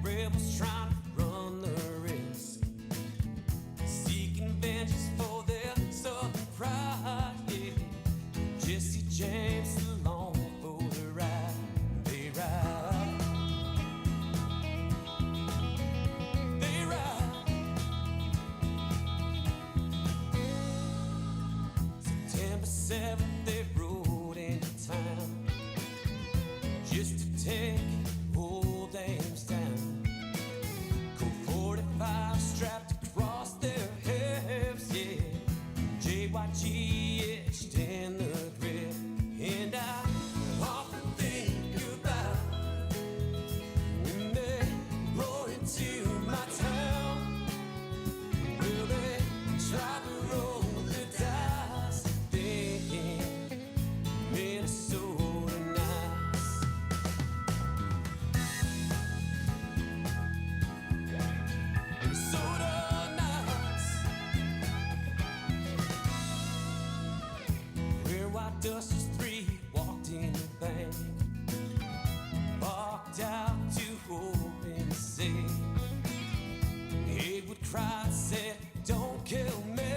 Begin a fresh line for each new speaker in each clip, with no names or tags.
rebels trying to run the risk, seeking vengeance for their southern pride. Yeah. Jesse James along for the ride. They ride. They ride. September 7th, they rode into town just to take old dames down. Colt 45 strapped across their hips, yeah. JYG etched in the grip. And I often think about when they rode into my town. Will they try to roll the dice? Thinking Minnesota nice. Minnesota nice. Where white dusters 3 walked in the bank, walked out to open safe. He would cry and said, "Don't kill me,"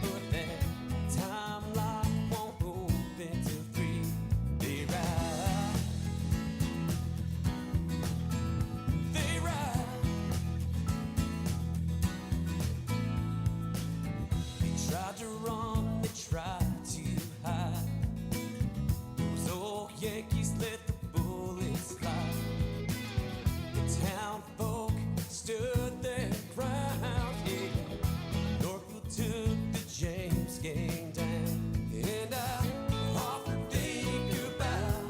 but that timeline won't open till 3. They ride. They ride. They tried to run, they tried to hide. Those old Yankees let the bullets fly. The town folk stood their ground, yeah. Norfolk took the James gang down. And I often think about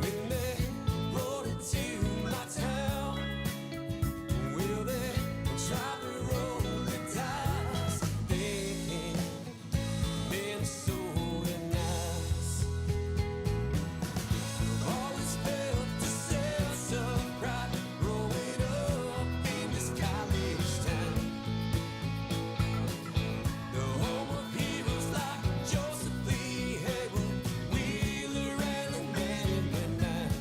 when they rode into my town. Will they try to roll the dice? Thinking Minnesota nice. Always felt the sense of pride growing up in this college town. The home of heroes like Joseph Lee, Haywood, Wheeler, and the man in the night.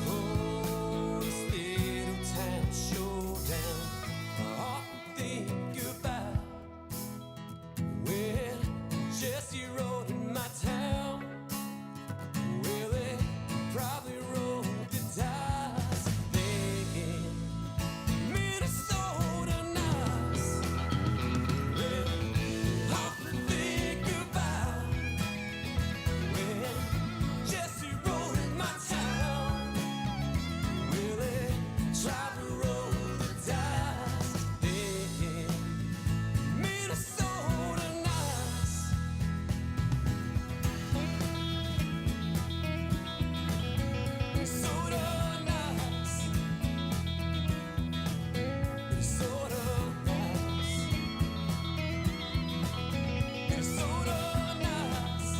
Oh, this little town showdown. I often think about when Jesse rode in my town. Well, they probably rolled the dice, thinking Minnesota nice. Well, often think about when Jesse rode in my town. Well, they tried to roll the dice, thinking Minnesota nice. Minnesota nice. Minnesota nice. Minnesota nice.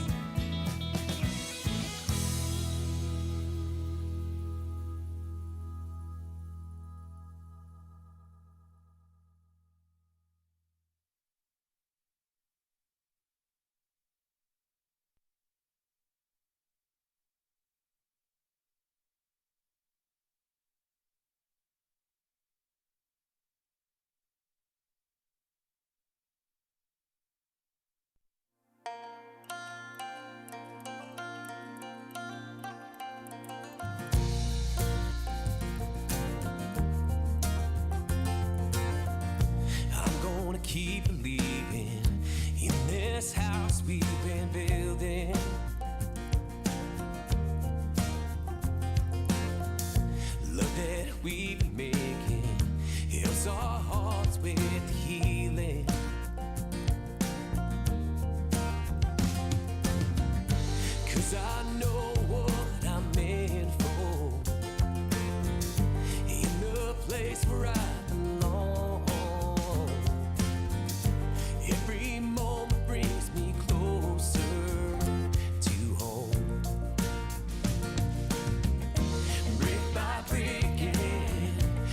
I'm gonna keep believing in this house we've been building. Love that we've been making helps our hearts with the healing. Cause I know what I'm meant for, in the place where I belong. Every moment brings me closer to home. Brick by brick, yeah,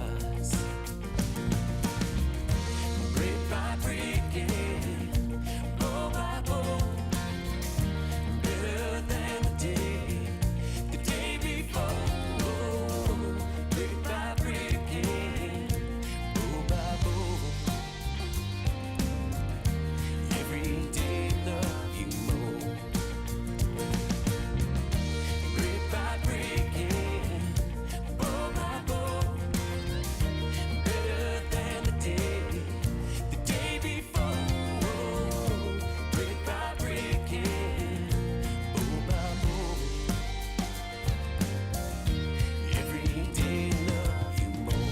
rise. Brick by brick, yeah, bow by bow, better than the day before. Brick by brick, yeah, bow by bow. Every day love you more. Brick by brick, yeah, bow by bow, better than the day before. Brick by brick, yeah, bow by bow. Every day love you more.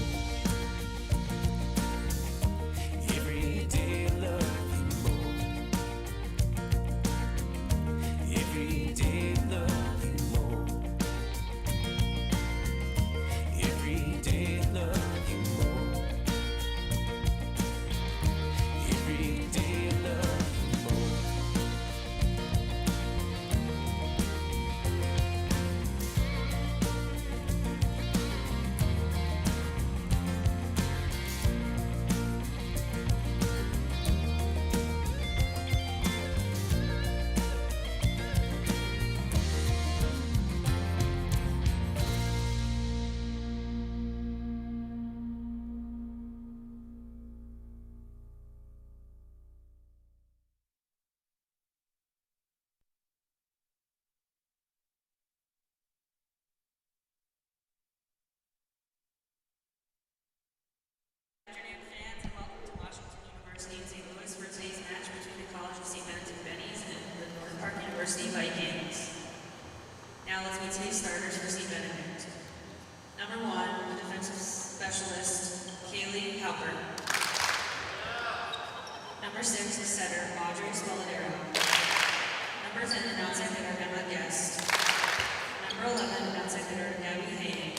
Every day love you more. Every day love you more. Every day love you more. Every day love you more.
Afternoon, fans, and welcome to Washington University in St. Louis for today's match between the College of St. Benedict Bennies and the North Park University Vikings. Now let's meet today's starters for St. Benedict. Number 1, the defensive specialist, Kaylee Halpert. Number 6, the setter, Audrey Spoladero. Number 10, the outside hitter, Emma Guest. Number 11, the outside hitter, Gabby Haying.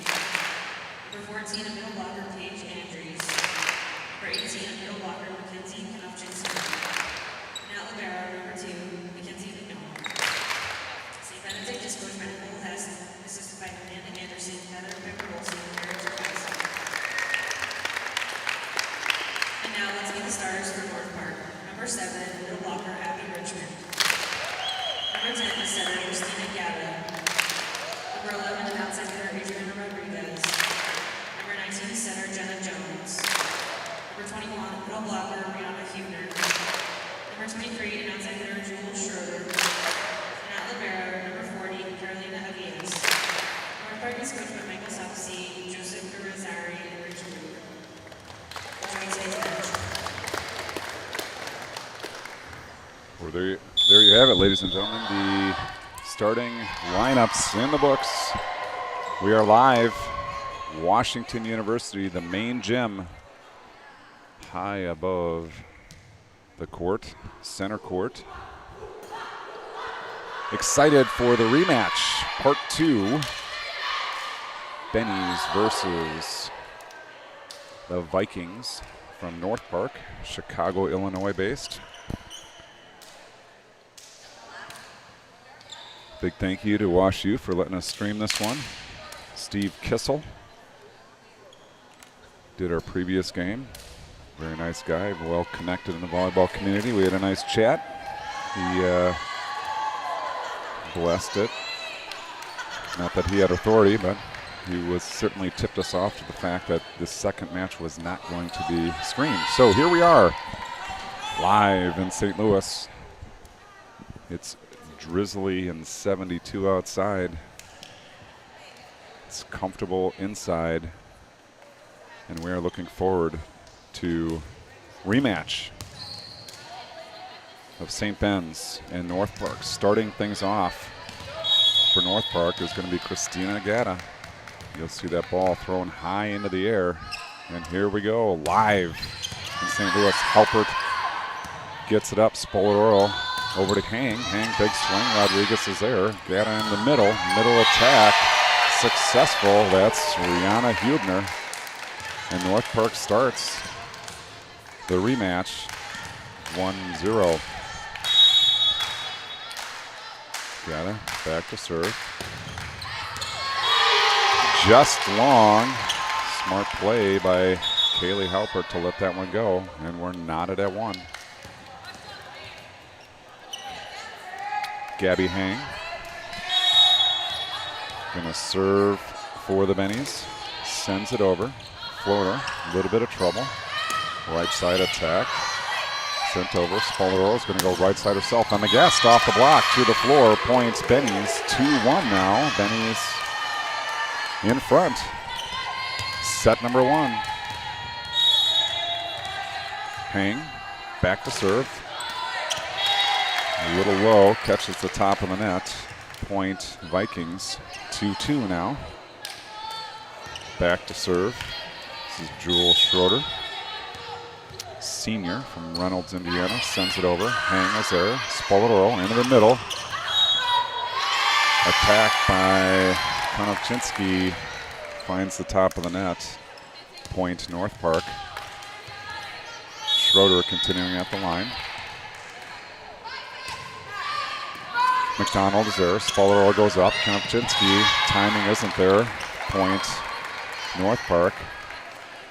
Number 14, a middle blocker, Paige Andrews. Number 18, a middle blocker, Mackenzie Knopchinson. And at libero, number 2, Mackenzie McDonald. St. Benedict is coached by Nicole Hess, assisted by Amanda Anderson, Heather Pepper-Wilson, and Eric Jackson. And now let's meet the starters for North Park. Number 7, middle blocker, Abby Richmond. Number 10, the setter, Christina Gata. Number 11, an outside hitter, Adriana Rodriguez. Number 19, center, Jenna Jones. Number 21, middle blocker, Rihanna Huebner. Number 23, an outside hitter, Jules Schroeder. And at libero, number 40, Carolina Avias. North Park is coached by Michael Sapsi, Joseph Garazari, and Richard Ruger. Enjoy today's match.
Well, there you have it, ladies and gentlemen. The starting lineups in the books. We are live. Washington University, the main gym, high above the court, center court. Excited for the rematch, part 2. Bennies versus the Vikings from North Park, Chicago, Illinois based. Big thank you to Wash U for letting us stream this one. Steve Kissel did our previous game. Very nice guy, well connected in the volleyball community. We had a nice chat. He blessed it. Not that he had authority, but he was certainly tipped us off to the fact that this second match was not going to be streamed. So here we are, live in St. Louis. It's drizzly and 72 outside. It's comfortable inside. And we are looking forward to rematch of St. Ben's and North Park. Starting things off for North Park is going to be Christina Gata. You'll see that ball thrown high into the air. And here we go, live in St. Louis. Halpert gets it up, Spoladoro over to Hang. Hang, big swing, Rodriguez is there. Gata in the middle attack, successful. That's Rihanna Huebner. And North Park starts the rematch 1-0. Gata back to serve. Just long. Smart play by Kaylee Halpert to let that one go, and we're knotted at 1. Gabby Hang gonna serve for the Bennies. Sends it over. Floater, a little bit of trouble. Right side attack. Sent over. Spolaroro is going to go right side herself. On the guest off the block to the floor. Points Bennies 2-1 now. Bennies in front. Set number 1. Hang. Back to serve. A little low. Catches the top of the net. Point Vikings 2-2 now. Back to serve. This is Jewel Schroeder. Senior from Reynolds, Indiana, sends it over. Hang is there. Spolaroro into the middle. Attack by Konopczynski finds the top of the net. Point North Park. Schroeder continuing at the line. McDonald is there. Spolaroro goes up. Konopczynski, timing isn't there. Point North Park.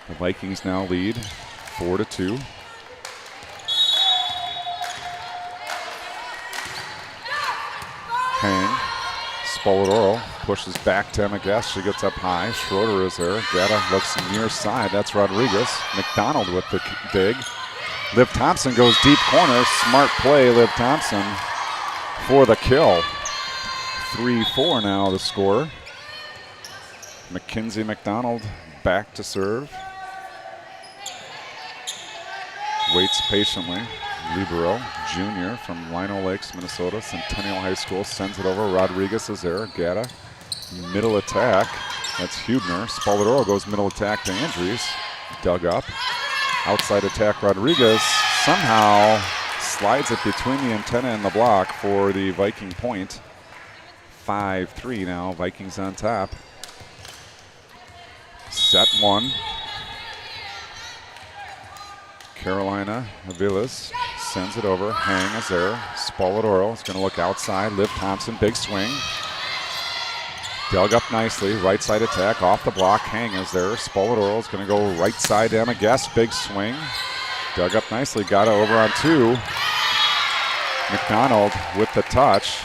The Vikings now lead 4-2. Hang. Spolaroro pushes back to Emma Guest. She gets up high. Schroeder is there. Gata looks near side. That's Rodriguez. McDonald with the dig. Liv Thompson goes deep corner. Smart play, Liv Thompson for the kill. 3-4 now the score. Mackenzie McDonald back to serve. Waits patiently. Libero, junior from Lino Lakes, Minnesota, Centennial High School, sends it over. Rodriguez is there. Gata, middle attack. That's Hubner. Spolaroro goes middle attack to Andrews. Dug up. Outside attack, Rodriguez somehow slides it between the antenna and the block for the Viking point. 5-3 now, Vikings on top. Set 1. Carolina Aviles sends it over. Hang is there. Spolaroro is going to look outside. Liv Thompson, big swing. Dug up nicely. Right side attack off the block. Hang is there. Spolaroro is going to go right side to Emma Guest. Big swing. Dug up nicely. Got it over on 2. McDonald with the touch.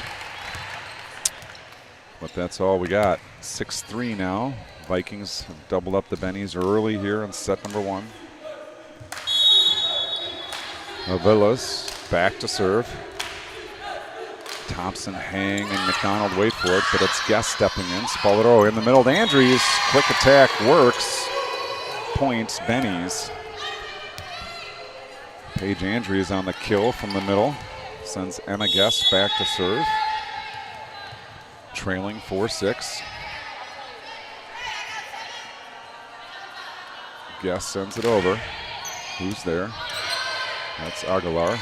But that's all we got. 6-3 now. Vikings have doubled up the Bennies early here in set number 1. Aviles back to serve. Thompson, Hang, and McDonald wait for it, but it's Guest stepping in. Spolaroro in the middle to Andrews. Quick attack works. Points Bennies. Paige Andrews on the kill from the middle. Sends Emma Guest back to serve. Trailing 4-6. Guest sends it over. Who's there? That's Aguilar.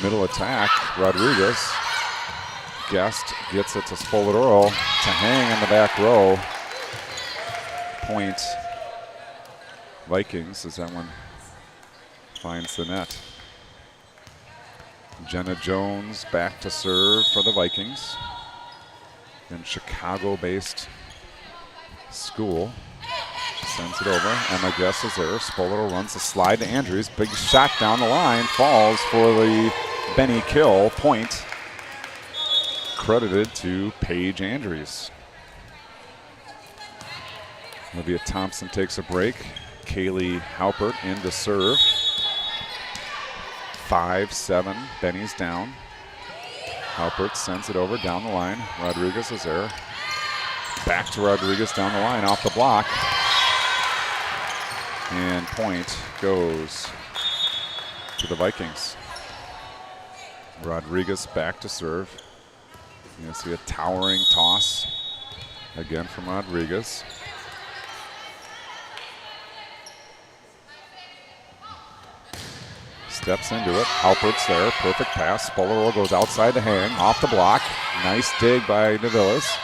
Middle attack, Rodriguez. Guest gets it to Spolaroro to Hang in the back row. Point Vikings as that one finds the net. Jenna Jones back to serve for the Vikings. In Chicago-based school. Sends it over. Emma Guest is there. Spolaroro runs the slide to Andrews. Big shot down the line. Falls for the Benny kill. Point credited to Paige Andrews. Olivia Thompson takes a break. Kaylee Halpert in to serve. 5-7. Benny's down. Halpert sends it over down the line. Rodriguez is there. Back to Rodriguez down the line off the block. And point goes to the Vikings. Rodriguez back to serve. You see a towering toss again from Rodriguez. Steps into it. Halpert's there. Perfect pass. Spolaroro goes outside to Hang. Off the block. Nice dig by Navilas.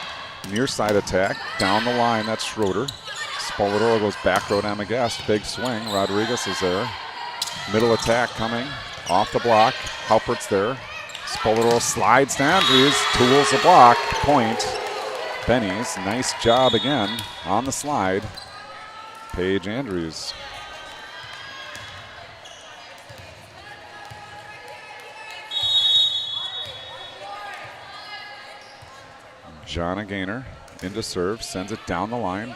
Near side attack. Down the line. That's Schroeder. Spolaroro goes back row down the Guest. Big swing. Rodriguez is there. Middle attack coming. Off the block. Halpert's there. Spolaroro slides to Andrews. Tools the block. Point. Bennies. Nice job again on the slide. Paige Andrews. Jonna Gaynor into serve, sends it down the line.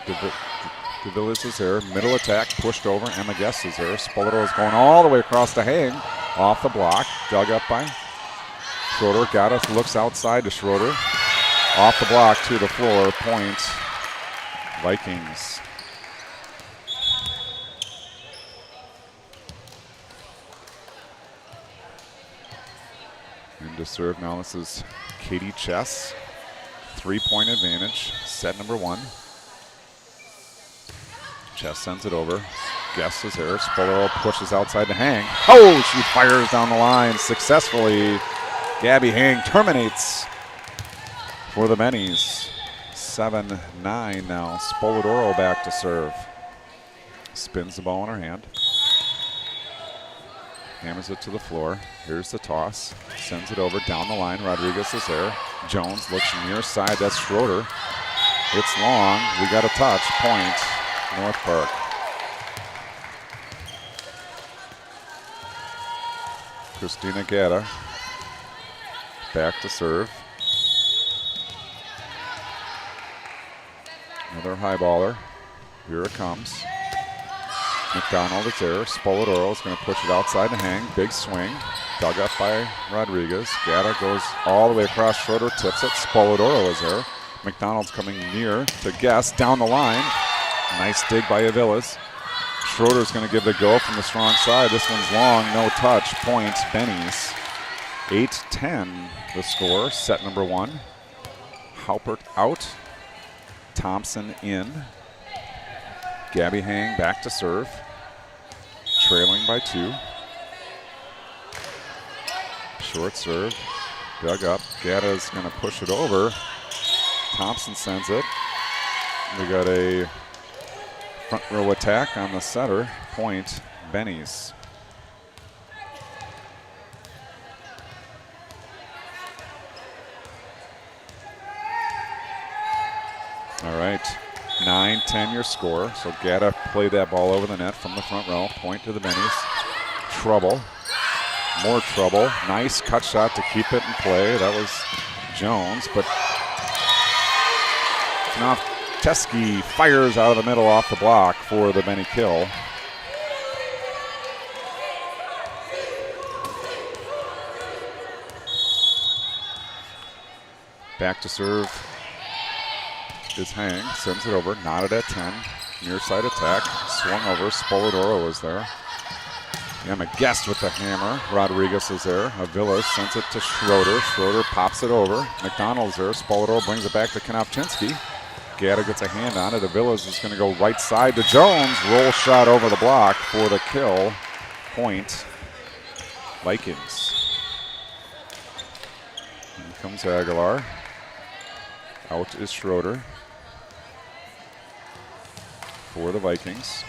DeVillis is there, middle attack, pushed over. Emma Guest is there. Spoleto is going all the way across the hang, off the block, dug up by Schroeder. Gaddis looks outside to Schroeder. Off the block to the floor, point Vikings. Into serve now, this is Katie Chess. 3-point advantage, set number 1. Chess sends it over. Guest is there. Spoleto pushes outside the hang. Oh, she fires down the line successfully. Gabby Hang terminates for the Bennies. 7-9 now. Spoledoro back to serve. Spins the ball in her hand. Hammers it to the floor. Here's the toss. Sends it over down the line. Rodriguez is there. Jones looks near side. That's Schroeder. It's long. We got a touch. Point, North Park. Christina Gatta back to serve. Another high baller. Here it comes. McDonald is there. Spoledoro is going to push it outside to hang. Big swing. Dug up by Rodriguez. Gatta goes all the way across. Schroeder tips it. Spoledoro is there. McDonald's coming near to Guest. Down the line. Nice dig by Aviles. Schroeder's going to give the go from the strong side. This one's long. No touch. Point. Bennies. 8-10 the score. Set number 1. Haupert out. Thompson in. Gabby Hang back to serve. Trailing by 2. Short serve. Dug up. Gatta's going to push it over. Thompson sends it. We got a front row attack on the setter. Point, Bennies. All right. 9-10 your score. So Gatta played that ball over the net from the front row. Point to the Bennies. Trouble. More trouble. Nice cut shot to keep it in play. That was Jones, but Teske fires out of the middle off the block for the Benny kill. Back to serve is Hang. Sends it over. Knotted at 10. Near side attack. Swung over. Spoledoro is there. Emma Guest with the hammer. Rodriguez is there. Aviles sends it to Schroeder. Schroeder pops it over. McDonald's there. Spoledoro brings it back to Konopczynski. Gatta gets a hand on it. Aviles is going to go right side to Jones. Roll shot over the block for the kill. Point, Vikings. Here comes Aguilar. Out is Schroeder for the Vikings.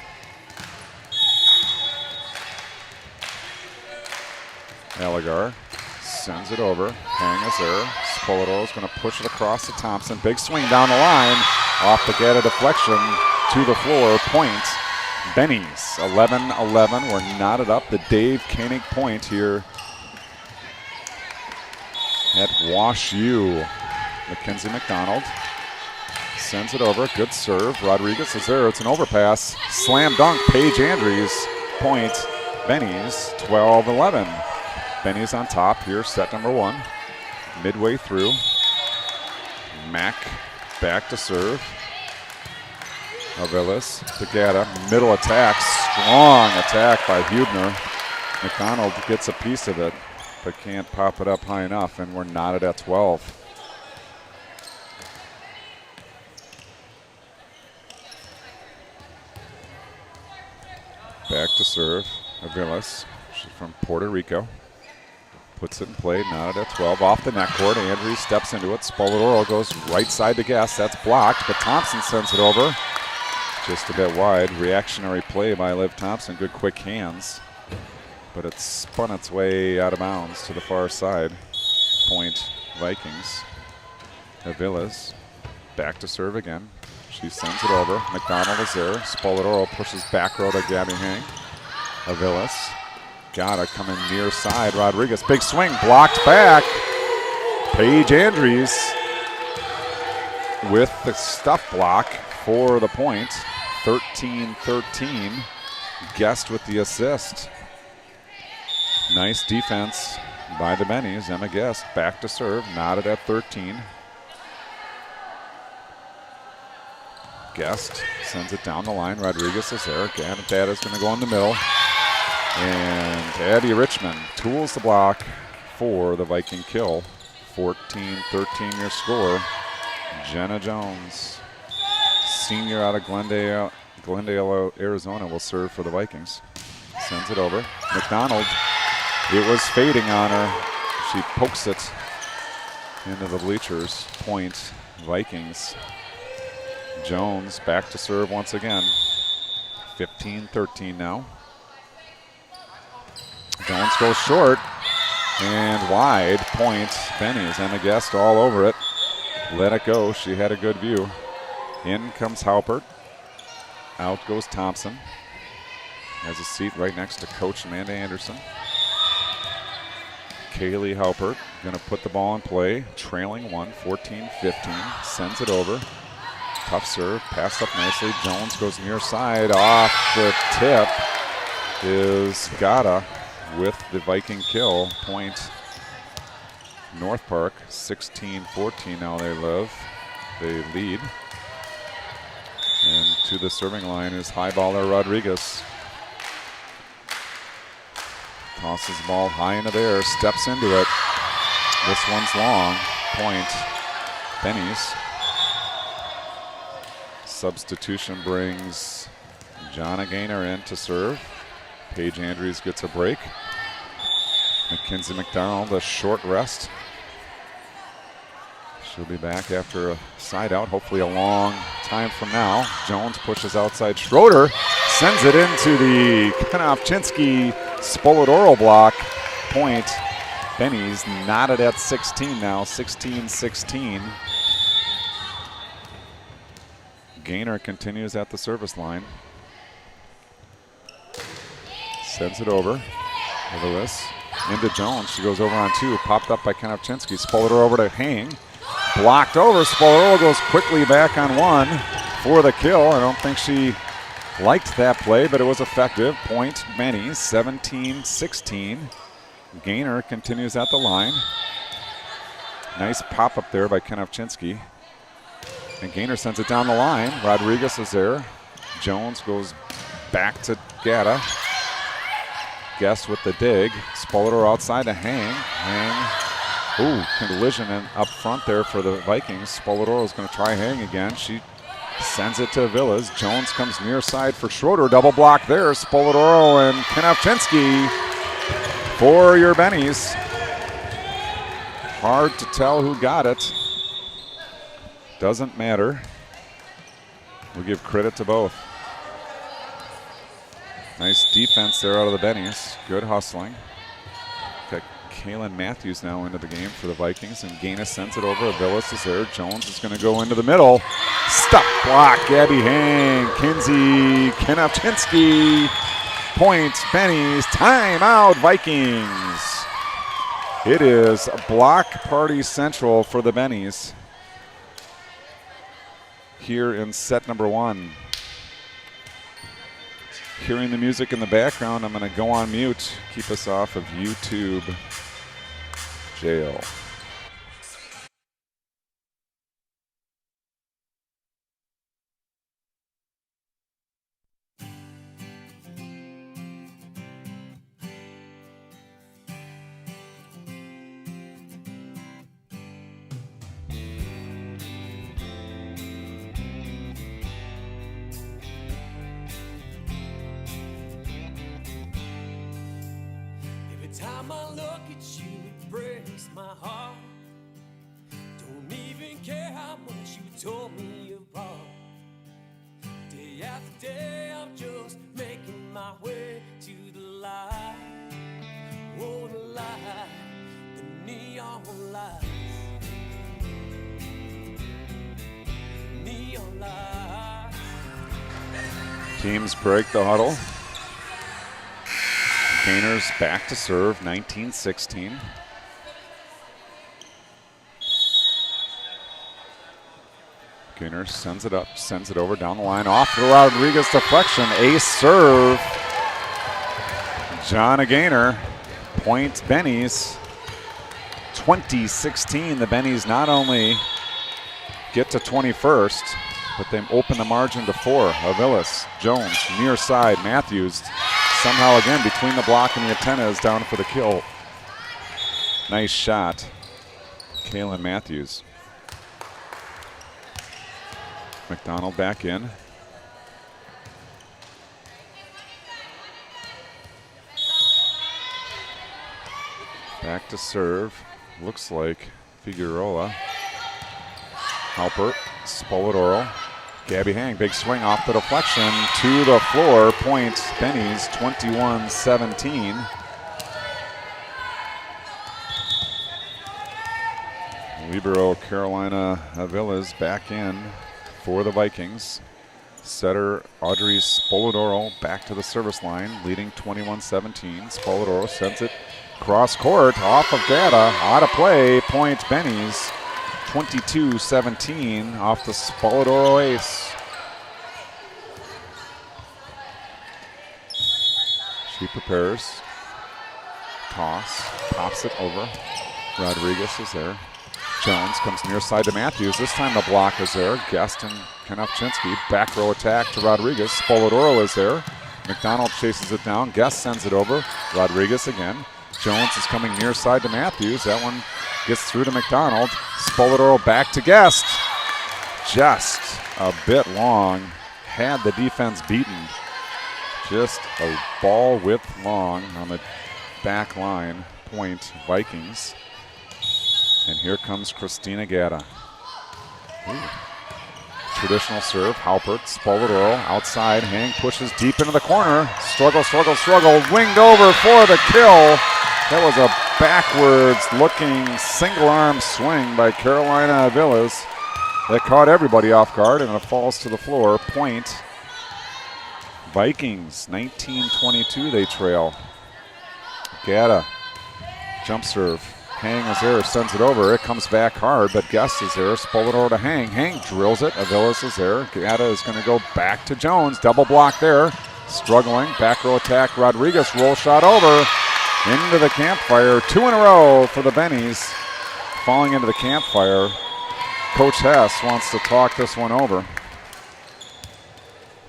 Allegar sends it over. Hang is there. Spoledoro is going to push it across to Thompson. Big swing down the line. Off the Gatta deflection to the floor. Point, Bennies. 11-11. We're knotted up. The Dave Koenig point here at Wash U. Mackenzie McDonald sends it over. Good serve. Rodriguez is there. It's an overpass. Slam dunk. Paige Andrews. Point, Bennies. 12-11. Bennies on top here, set number 1. Midway through. Mack back to serve. Aviles to Gatta. Middle attack. Strong attack by Hubner. McDonald gets a piece of it, but can't pop it up high enough, and we're knotted at 12. Back to serve. Aviles. She's from Puerto Rico. Puts it in play, knotted at 12. Off the net court, Andrews steps into it. Spoledoro goes right side to Guest. That's blocked, but Thompson sends it over. Just a bit wide. Reactionary play by Liv Thompson. Good quick hands. But it spun its way out of bounds to the far side. Point, Vikings. Aviles back to serve again. She sends it over. McDonald is there. Spoladoro pushes back row to Gabby Hang. Aviles. Got it coming near side. Rodriguez. Big swing. Blocked back. Paige Andrews with the stuff block for the point. 13-13. Guest with the assist. Nice defense by the Bennies. Emma Guest back to serve. Knotted at 13. Guest sends it down the line. Rodriguez is there. Dad is going to go in the middle. And Abby Richmond tools the block for the Viking kill. 14-13 your score. Jenna Jones, senior out of Glendale, Arizona, will serve for the Vikings. Sends it over. McDonald, it was fading on her. She pokes it into the bleachers. Point, Vikings. Jones back to serve once again. 15-13 now. Jones goes short and wide. Point, Bennies. Emma Guest all over it. Let it go. She had a good view. In comes Haupert. Out goes Thompson. Has a seat right next to Coach Amanda Anderson. Kaylee Haupert going to put the ball in play. Trailing one, 14-15. Sends it over. Tough serve. Passed up nicely. Jones goes near side. Off the tip is Gata with the Viking kill. Point North Park. 16-14 now they lead. And to the serving line is high baller Rodriguez. Tosses the ball high into there, steps into it. This one's long. Point, Bennies. Substitution brings Jonna Gaynor in to serve. Paige Andrews gets a break. Mackenzie McDonald a short rest. She'll be back after a side out, hopefully a long time from now. Jones pushes outside Schroeder, sends it into the Konopchinsky Spoladoro block. Point, Bennies knotted at 16 now, 16-16. Gaynor continues at the service line. Sends it over. Aviles into Jones. She goes over on two. Popped up by Konopchinsky. Spoladoro over to Hang. Blocked over. Spoladoro goes quickly back on one for the kill. I don't think she liked that play, but it was effective. Point, Bennies, 17-16. Gaynor continues at the line. Nice pop up there by Konopchinsky. And Gaynor sends it down the line. Rodriguez is there. Jones goes back to Gata. Guest with the dig. Spoladoro outside to Hang. Ooh, collision up front there for the Vikings. Spoladoro is going to try Hang again. She sends it to Villas. Jones comes near side for Schroeder. Double block there. Spoladoro and Konopchinsky for your Bennies. Hard to tell who got it. Doesn't matter. We'll give credit to both. Nice defense there out of the Bennies. Good hustling. Got Kaylin Matthews now into the game for the Vikings, and Gaynor sends it over. Aviles is there. Jones is going to go into the middle. Stuck block. Gabby Hang. Kinsey Konopchinsky. Points. Bennies. Timeout Vikings. It is block party central for the Bennies here in set number one. Hearing the music in the background, I'm going to go on mute, keep us off of YouTube jail.
Time I look at you, it breaks my heart. Don't even care how much you tore me apart. Day after day, I'm just making my way to the light. Oh, the light, the neon lights. Neon lights.
Teams break the huddle. Gainers back to serve, 19-16. Gainer sends it up, sends it over down the line, off the Rodriguez deflection, ace serve. John Gainer, point Bennies. 20-16, the Bennies not only get to 21st, but they open the margin to 4. Aviles, Jones, near side, Matthews, somehow again between the block and the antenna is down for the kill. Nice shot, Kalen Matthews. McDonald back in. Back to serve. Looks like Figueroa. Halpert, Spoladoro. Gabby Hang, big swing off the deflection to the floor. Point Bennies, 21-17. Libero Carolina Aviles back in for the Vikings. Setter Audrey Spoladoro back to the service line, leading 21-17. Spoladoro sends it cross court, off of Gata, out of play. Point Bennies, 22-17 off the Spoladoro ace. She prepares. Toss, pops it over. Rodriguez is there. Jones comes near side to Matthews. This time the block is there. Guest and Konopchinsky. Back row attack to Rodriguez. Spoladoro is there. McDonald chases it down. Guest sends it over. Rodriguez again. Jones is coming near side to Matthews. That one gets through to McDonald. Spoladoro back to Guest. Just a bit long. Had the defense beaten. Just a ball width long on the back line. Point Vikings. And here comes Christina Gata. Ooh. Traditional serve, Halpert, Spoladoro outside. Hang pushes deep into the corner. Struggle, struggle, struggle. Winged over for the kill. That was a backwards looking single arm swing by Carolina Aviles that caught everybody off guard, and it falls to the floor. Point Vikings, 19-22 they trail. Gata, jump serve. Hang is there, sends it over. It comes back hard, but Guest is there. Spoladoro to Hang. Hang drills it. Aviles is there. Gata is going to go back to Jones. Double block there. Struggling. Back row attack. Rodriguez roll shot over. Into the campfire. 2 in a row for the Bennies. Falling into the campfire. Coach Hess wants to talk this one over.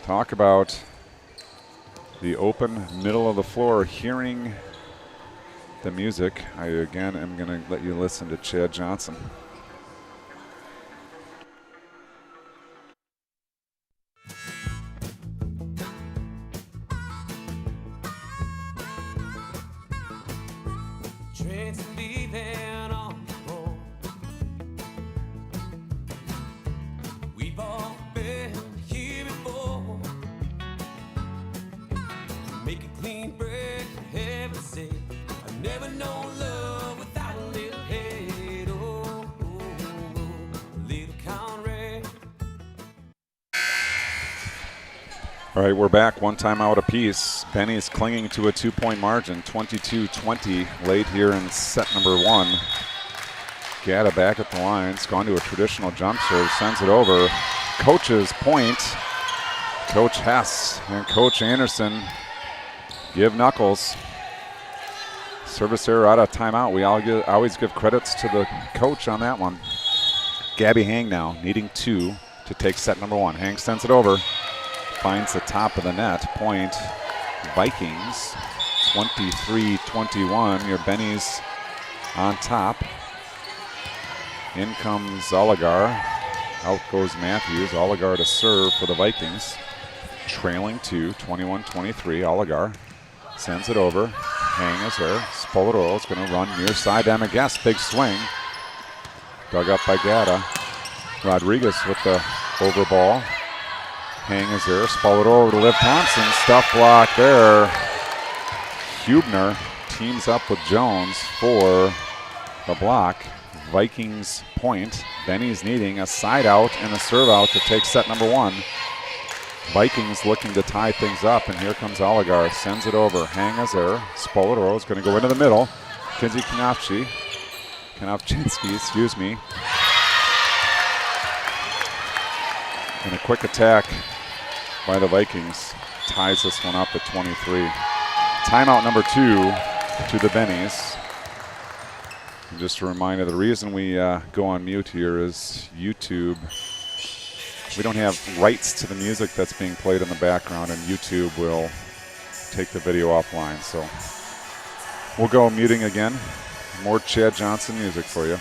Talk about the open middle of the floor, hearing the music. I again am going to let you listen to Chad Johnson.
Trains leaving on the road. We've all been here before. Make a clean break for heaven's sake. I've never known love without a little hate. Oh, oh, oh, little Conrad.
All right, we're back. One timeout apiece. Benny's clinging to a 2-point margin, 22-20, late here in set number 1. Gata back at the line. It's gone to a traditional jump serve, sends it over. Coach's point. Coach Hess and Coach Anderson give knuckles. Service error out of timeout. We always give credits to the coach on that one. Gabby Hang now needing 2 to take set number 1. Hang sends it over. Finds the top of the net. Point Vikings, 23-21. Your Bennies on top. In comes Oligar. Out goes Matthews. Oligar to serve for the Vikings. Trailing 2, 21-23. Oligar sends it over. Hang is there. Spoladoro is going to run near side to Emma Guest. Big swing. Dug up by Gata. Rodriguez with the over ball. Hang is there. Spoladoro to Liv Thompson. Stuff block there. Hubner teams up with Jones for the block. Vikings point. Benny's needing a side out and a serve out to take set number 1. Vikings looking to tie things up, and here comes Oligar. Sends it over. Hang is there. Spoladoro is going to go into the middle. Kinsey Kanofchinsky, excuse me. And a quick attack by the Vikings ties this one up at 23. Timeout number 2 to the Bennies. And just a reminder, the reason we go on mute here is YouTube. We don't have rights to the music that's being played in the background, and YouTube will take the video offline. So we'll go muting again. More Chad Johnson music for you.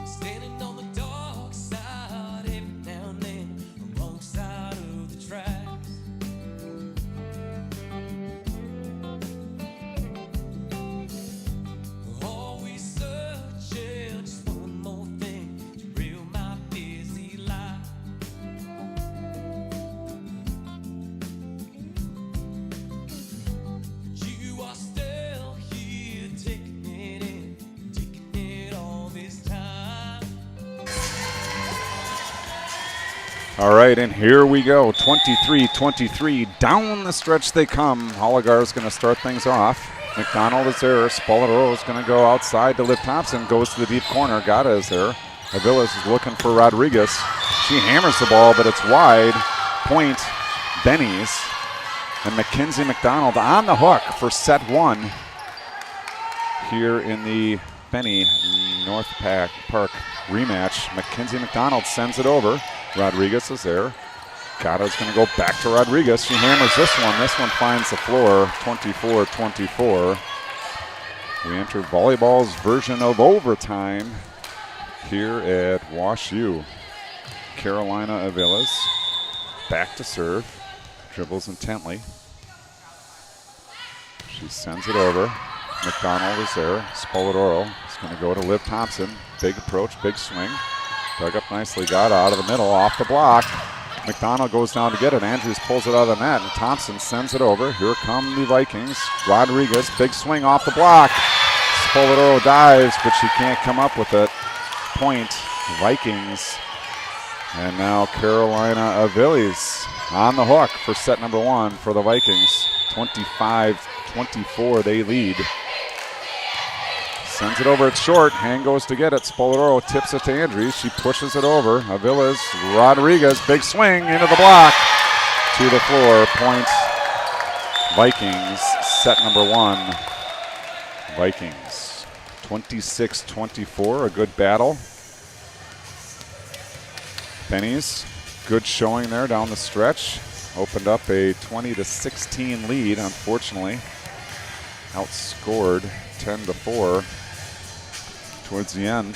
Standing on the dark side every now and then, alongside of the tracks. Always searching, just one more thing to reel my busy life. But you are still here, taking it in, taking it all this time.
All right, and here we go. 23-23. Down the stretch they come. Oligar is going to start things off. McDonald is there. Spoladoro is going to go outside to Liv Thompson. Goes to the deep corner. Gata is there. Avilas is looking for Rodriguez. She hammers the ball, but it's wide. Point, Bennies. And Mackenzie McDonald on the hook for set 1 here in the Benny North Park rematch. Mackenzie McDonald sends it over. Rodriguez is there. Gata's going to go back to Rodriguez. She hammers this one. This one finds the floor. 24-24. We enter volleyball's version of overtime here at Wash U. Carolina Avilas back to serve. Dribbles intently. She sends it over. McDonald is there. Spoladoro is going to go to Liv Thompson. Big approach, big swing. Dug up nicely. Got out of the middle, off the block. McDonald goes down to get it. Andrews pulls it out of the net, and Thompson sends it over. Here come the Vikings. Rodriguez, big swing off the block. Spoladoro dives, but she can't come up with it. Point, Vikings. And now Carolina Aviles on the hook for set number 1 for the Vikings. 25-24, they lead. Sends it over, it's short. Hang goes to get it. Spoladoro tips it to Andrews. She pushes it over. Avilas, Rodriguez, big swing into the block. To the floor, point Vikings, set number 1. Vikings, 26-24, a good battle. Bennies, good showing there down the stretch. Opened up a 20-16 lead, unfortunately. Outscored 10-4 towards the end.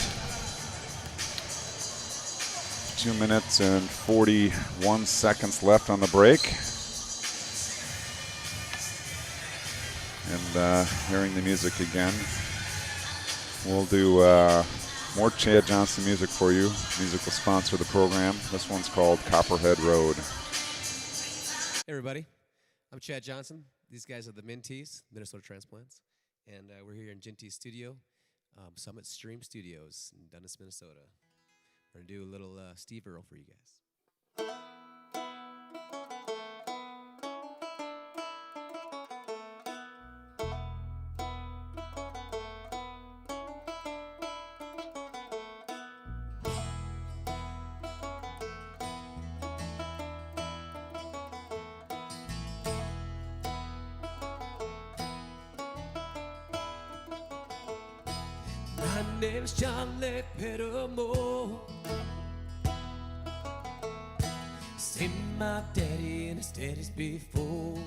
2 minutes and 41 seconds left on the break. And hearing the music again. We'll do more Chad Johnson music for you. Music will sponsor the program. This one's called Copperhead Road.
Hey everybody, I'm Chad Johnson. These guys are the Minties, Minnesota Transplants, and we're here in Jinty's studio, Summit Stream Studios in Dennis, Minnesota. We're gonna do a little Steve Earle for you guys.
My name's Charlie Pettimore. Seen my daddy and his daddies before.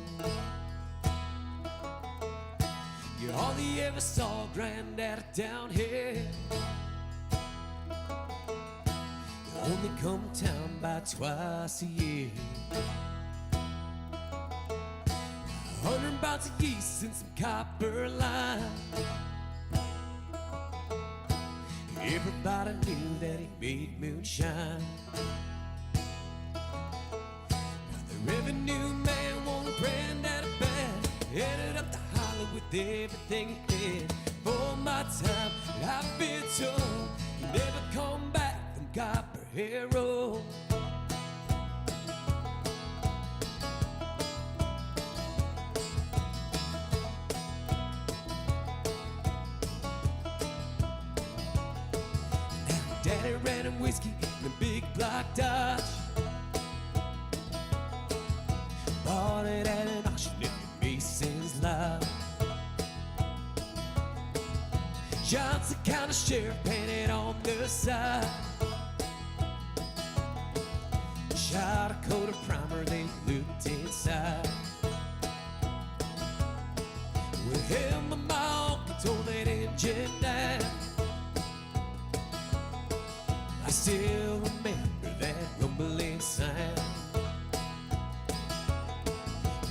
You're all he ever saw, granddaddy down here. You only come town by twice a year. 100 pounds of yeast and some copper lime. Everybody knew that he made moonshine. The revenue man won a brand out of bed, headed up to Hollywood with everything he had. For my time, I've been told you never come back from Copper Hero. Daddy ran him whiskey in a big block Dodge. Bought it at an auction in the Mason's lot. Johnson County Sheriff painted on the side. Shot a coat of primer, they looked inside. With him and my uncle told that engine down. I still remember that rumbling sound.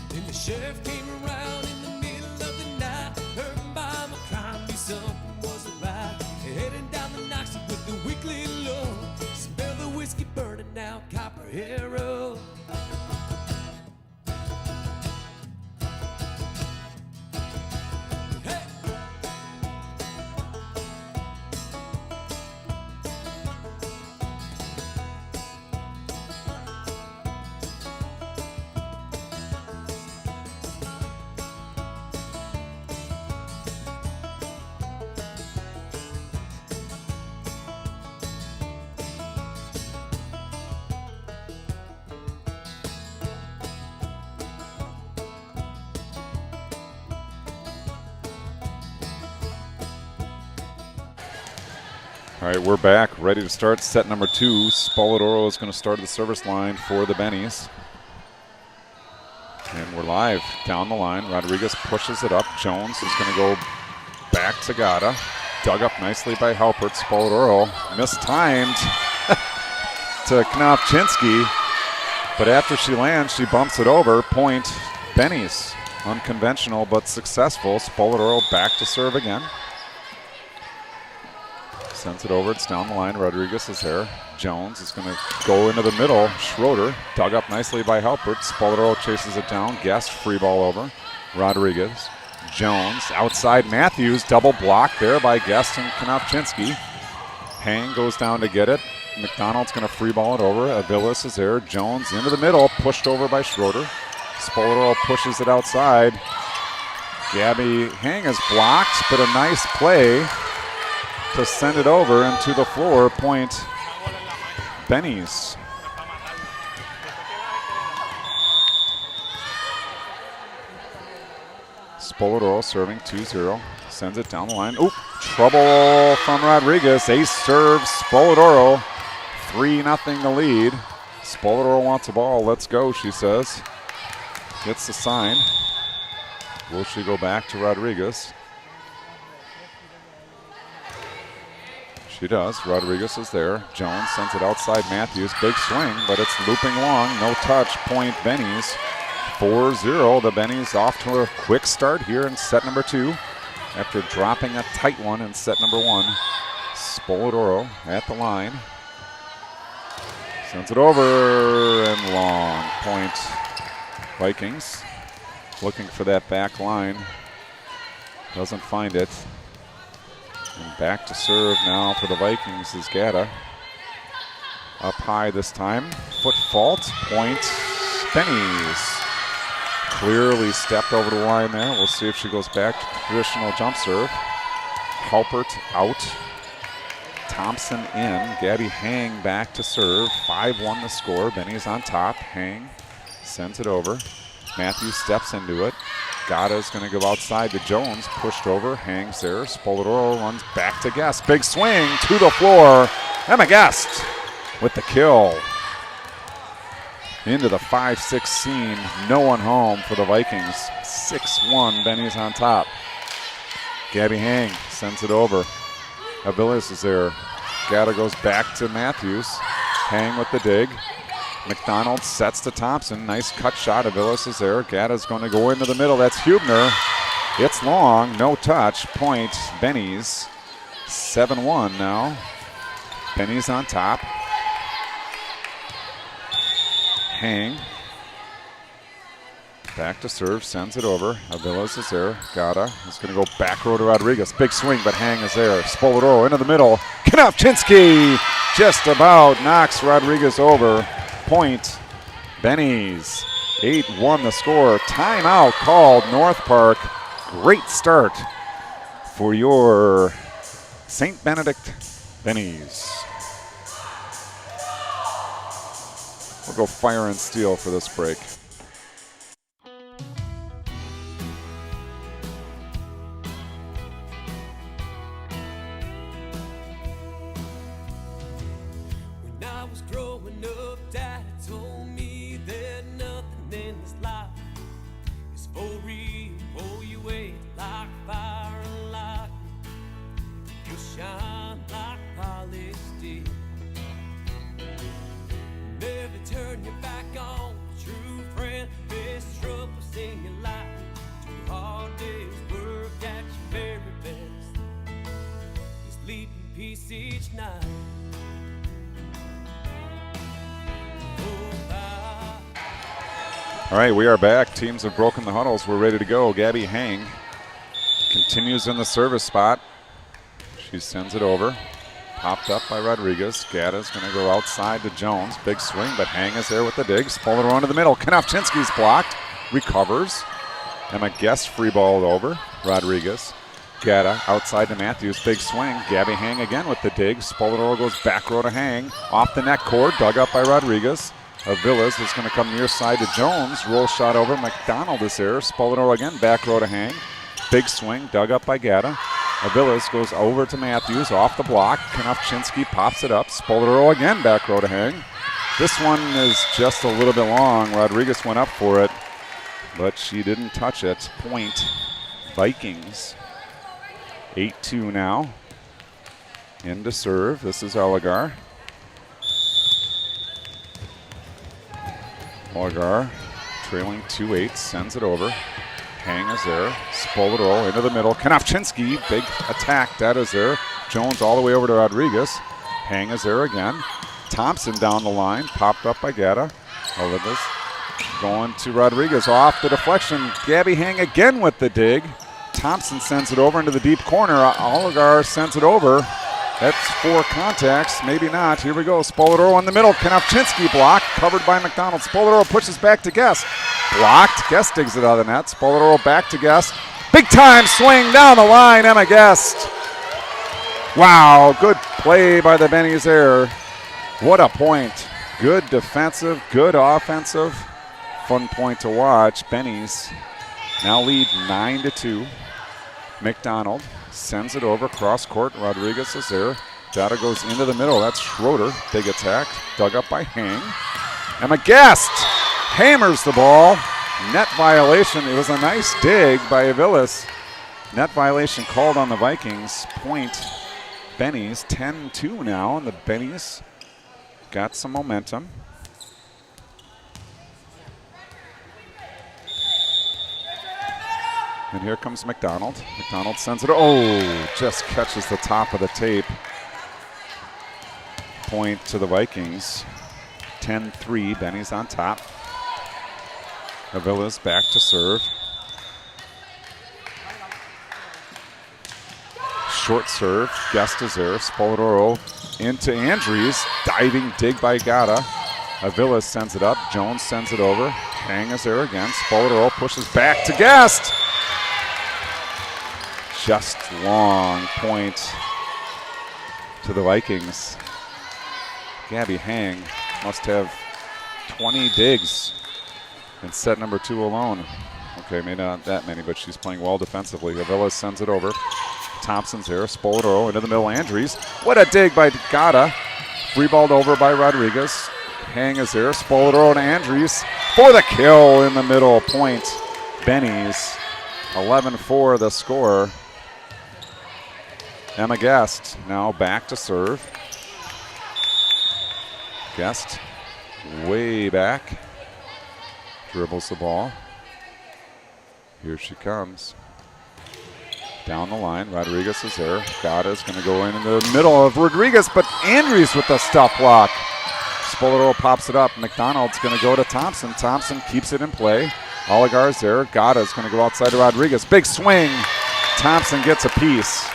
Then the sheriff came around in the middle of the night. Heard by my crime, knew something wasn't right. Heading down the Knoxie with the weekly low. Smell the whiskey burning now, Copper Hero. Hey!
All right, we're back, ready to start set number 2. Spoladoro is going to start at the service line for the Bennies. And we're live down the line. Rodriguez pushes it up. Jones is going to go back to Gata. Dug up nicely by Halpert. Spoladoro mistimed to Knopchinski. But after she lands, she bumps it over. Point Bennies. Unconventional but successful. Spoladoro back to serve again. Sends it over, it's down the line. Rodriguez is there. Jones is going to go into the middle. Schroeder dug up nicely by Halpert. Spoladoro chases it down. Guest free ball over. Rodriguez. Jones outside Matthews. Double block there by Guest and Knopchinski. Hang goes down to get it. McDonald's going to free ball it over. Aviles is there. Jones into the middle. Pushed over by Schroeder. Spoladoro pushes it outside. Gabby Hang is blocked, but a nice play to send it over and to the floor. Point Bennies. Spoladoro serving 2-0. Sends it down the line. Oop, trouble from Rodriguez. Ace serves Spoladoro. 3-0 the lead. Spoladoro wants a ball. Let's go, she says. Gets the sign. Will she go back to Rodriguez? She does. Rodriguez is there. Jones sends it outside Matthews. Big swing, but it's looping long. No touch. Point Bennies. 4-0. The Bennies off to a quick start here in set number 2 after dropping a tight one in set number 1. Spoladoro at the line. Sends it over and long. Point Vikings. Looking for that back line. Doesn't find it. And back to serve now for the Vikings is Gata. Up high this time. Foot fault. Point Bennies. Clearly stepped over the line there. We'll see if she goes back to traditional jump serve. Halpert out. Thompson in. Gabby Hang back to serve. 5-1 the score. Bennies on top. Hang sends it over. Matthews steps into it. Gata is going to go outside to Jones. Pushed over. Hangs there. Spoladoro runs back to Guest. Big swing to the floor. Emma Guest with the kill. Into the 5-6 seam. No one home for the Vikings. 6-1. Bennies on top. Gabby Hang sends it over. Aviles is there. Gata goes back to Matthews. Hang with the dig. McDonald sets to Thompson. Nice cut shot. Aviles is there. Gatta's going to go into the middle. That's Hubner. It's long. No touch. Point. Benny's. 7-1 now. Benny's on top. Hang. Back to serve. Sends it over. Aviles is there. Gatta is going to go back row to Rodriguez. Big swing, but Hang is there. Spoladoro into the middle. Konopchinski just about knocks Rodriguez over. Point. Benny's. 8-1 the score. Timeout called North Park. Great start for your St. Benedict Bennies. We'll go fire and steel for this break.
When I was growing up, Dad told me that nothing in this life is for real. Pull you away like fire and light. You'll shine like polished steel. Never turn your back on a true friend. Best troubles in your life. 2 hard days, work at your very best. Sleep in peace each night.
All right, we are back. Teams have broken the huddles. We're ready to go. Gabby Hang continues in the service spot. She sends it over. Popped up by Rodriguez. Gatta's going to go outside to Jones. Big swing, but Hang is there with the dig. Pull it around to the middle. Konopchinski's blocked. Recovers. Emma Guest free balled over. Rodriguez. Gatta outside to Matthews. Big swing. Gabby Hang again with the dig. Spoladoro goes back row to Hang. Off the net cord. Dug up by Rodriguez. Aviles is going to come near side to Jones. Roll shot over. McDonald is there. Spoladoro again. Back row to Hang. Big swing. Dug up by Gatta. Aviles goes over to Matthews. Off the block. Konopchinski pops it up. Spoladoro again. Back row to Hang. This one is just a little bit long. Rodriguez went up for it, but she didn't touch it. Point Vikings. 8-2 now. In to serve. This is Oligar. Oligar trailing 2-8. Sends it over. Hang is there. Spoladoro into the middle. Konopchinski. Big attack. That is there. Jones all the way over to Rodriguez. Hang is there again. Thompson down the line. Popped up by Gatta. Olivas going to Rodriguez. Off the deflection. Gabby Hang again with the dig. Thompson sends it over into the deep corner. Oligar sends it over. That's 4 contacts. Maybe not. Here we go. Spoladoro in the middle. Konopchinski blocked. Covered by McDonald. Spoladoro pushes back to Guest. Blocked. Guest digs it out of the net. Spoladoro back to Guest. Big time swing down the line. Emma Guest. Wow. Good play by the Bennies there. What a point. Good defensive. Good offensive. Fun point to watch. Bennies now lead 9-2. McDonald sends it over cross court. Rodriguez is there. Data goes into the middle. That's Schroeder. Big attack. Dug up by Hang. Emma Guest hammers the ball. Net violation. It was a nice dig by Aviles. Net violation called on the Vikings. Point Bennies. 10-2 now, and the Bennies got some momentum. And here comes McDonald. McDonald sends it. Oh, just catches the top of the tape. Point to the Vikings. 10-3. Benny's on top. Aviles back to serve. Short serve. Guest is there. Spoladoro into Andrews. Diving dig by Gatta. Aviles sends it up. Jones sends it over. Hang is there again. Spoladoro pushes back to Guest. Just long. Point to the Vikings. Gabby Hang must have 20 digs in set number 2 alone. Okay, maybe not that many, but she's playing well defensively. Aviles sends it over. Thompson's here. Spoladoro into the middle. Andrews. What a dig by Gatta. Free balled over by Rodriguez. Hang is there. Spoladoro to Andrews for the kill in the middle. Point Bennies. 11-4 the score. Emma Guest now back to serve. Guest way back. Dribbles the ball. Here she comes. Down the line, Rodriguez is there. Gada's going to go in the middle of Rodriguez, but Andrews with the stop block. Spoladoro pops it up. McDonald's going to go to Thompson. Thompson keeps it in play. Oligar's there. Gada's going to go outside to Rodriguez. Big swing. Thompson gets a piece,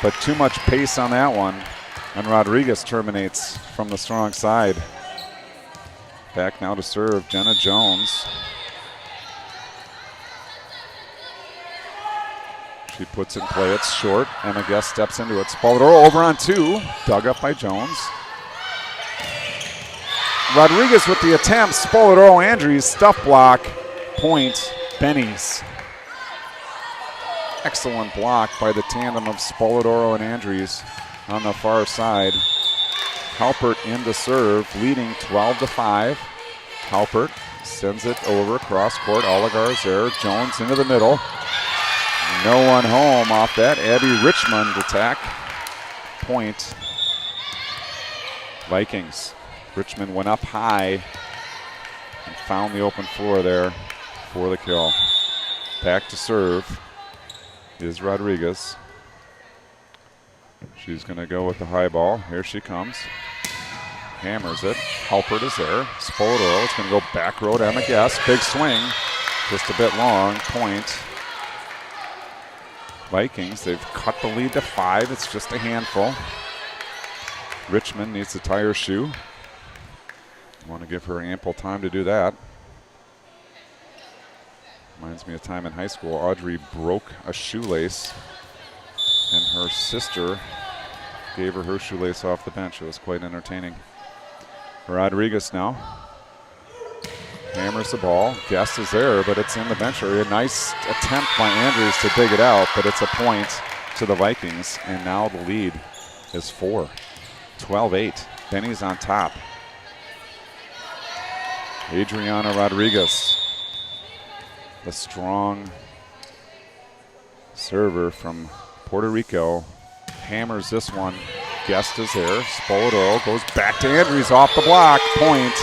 but too much pace on that one. And Rodriguez terminates from the strong side. Back now to serve, Jenna Jones. She puts in play, it's short. Emma Guest steps into it. Spoladoro over on 2, dug up by Jones. Rodriguez with the attempt. Spoladoro, Andrews, stuff block. Point, Benny's. Excellent block by the tandem of Spoladoro and Andrews on the far side. Halpert in to serve, leading 12-5. Halpert sends it over cross court. Oligar's there. Jones into the middle. No one home off that. Abby Richmond attack. Point. Vikings. Richmond went up high and found the open floor there for the kill. Back to serve is Rodriguez. She's going to go with the high ball. Here she comes. Hammers it. Halpert is there. Spoladoro. It's going to go back row to Emma Guest. Big swing. Just a bit long. Point. Vikings, they've cut the lead to 5. It's just a handful. Richmond needs to tie her shoe. Want to give her ample time to do that. Reminds me of time in high school. Audrey broke a shoelace, and her sister gave her shoelace off the bench. It was quite entertaining. Rodriguez now hammers the ball. Guest is there, but it's in the bench area. Nice attempt by Andrews to dig it out, but it's a point to the Vikings, and now the lead is 4. 12-8. Benny's on top. Adriana Rodriguez, the strong server from Puerto Rico, hammers this one. Guest is there. Spoladoro goes back to Andrews off the block. Point,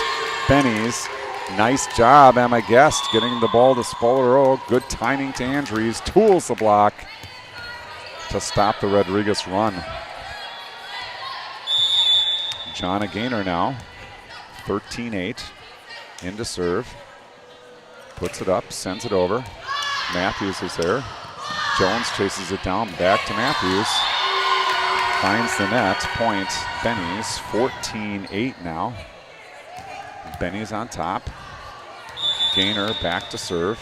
Benny's. Nice job, Emma Guest, getting the ball to Spoladoro. Good timing to Andrews. Tools the block to stop the Rodriguez run. Jonna Gaynor now, 13-8. In to serve. Puts it up, sends it over. Matthews is there. Jones chases it down, back to Matthews. Finds the net. Point, Benny's. 14-8 now. Benny's on top. Gaynor back to serve.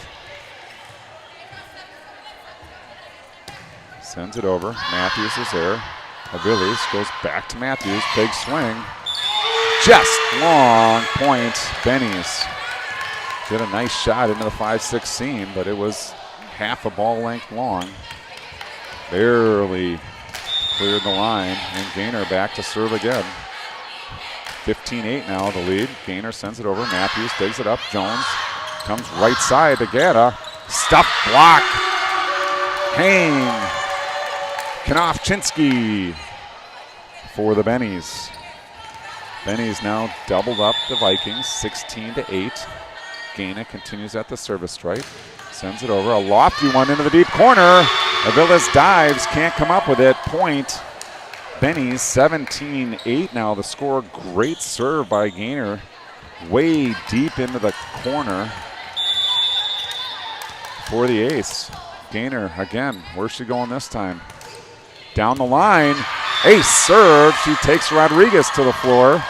Sends it over. Matthews is there. Aviles goes back to Matthews. Big swing. Just long. Point. Benny's. Did a nice shot into the 5-6 seam, but it was half a ball length long. Barely cleared the line, and Gaynor back to serve again. 15-8 now, the lead. Gaynor sends it over. Matthews digs it up. Jones comes right side to Gada. Stuff block. Hang. Knofchinsky for the Bennies. Bennies now doubled up the Vikings, 16-8. Gaynor continues at the service stripe. Sends it over. A lofty one into the deep corner. Aviles dives. Can't come up with it. Point. Benny's 17-8 now. The score. Great serve by Gaynor. Way deep into the corner for the ace. Gaynor again. Where's she going this time? Down the line. Ace serve. She takes Rodriguez to the floor.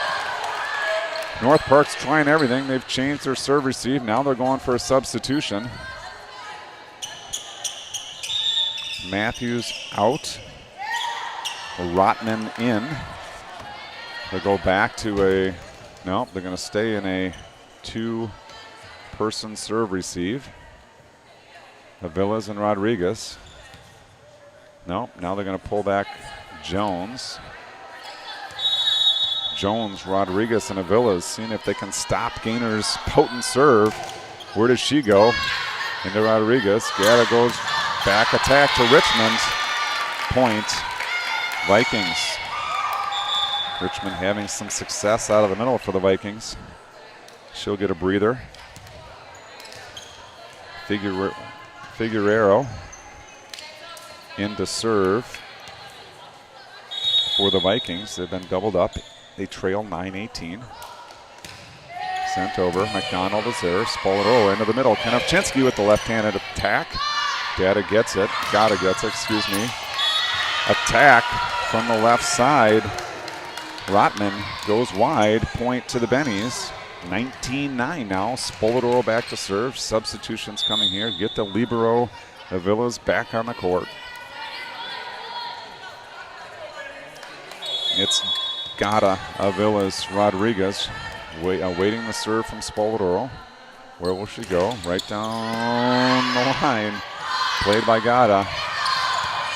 North Park's trying everything. They've changed their serve receive. Now they're going for a substitution. Matthews out. Rotman in. They'll go back to a, no, they're going to stay in a 2-person serve receive. Aviles and Rodriguez. No, now they're going to pull back Jones. Jones, Rodriguez, and Aviles seeing if they can stop Gaynor's potent serve. Where does she go? Into Rodriguez. Gada goes back attack to Richmond. Point. Vikings. Richmond having some success out of the middle for the Vikings. She'll get a breather. Figueroa in to serve for the Vikings. They've been doubled up. They trail 9-18. Sent over. McDonald is there. Spoleto into the middle. Konopchinsky with the left-handed attack. Gata gets it. Excuse me. Attack from the left side. Rotman goes wide. Point to the Bennies. 19-9 now. Spoleto back to serve. Substitutions coming here. Get the libero Avila's back on the court. It's Gata, Avila's, Rodriguez awaiting the serve from Spoleto. Where will she go? Right down the line. Played by Gata.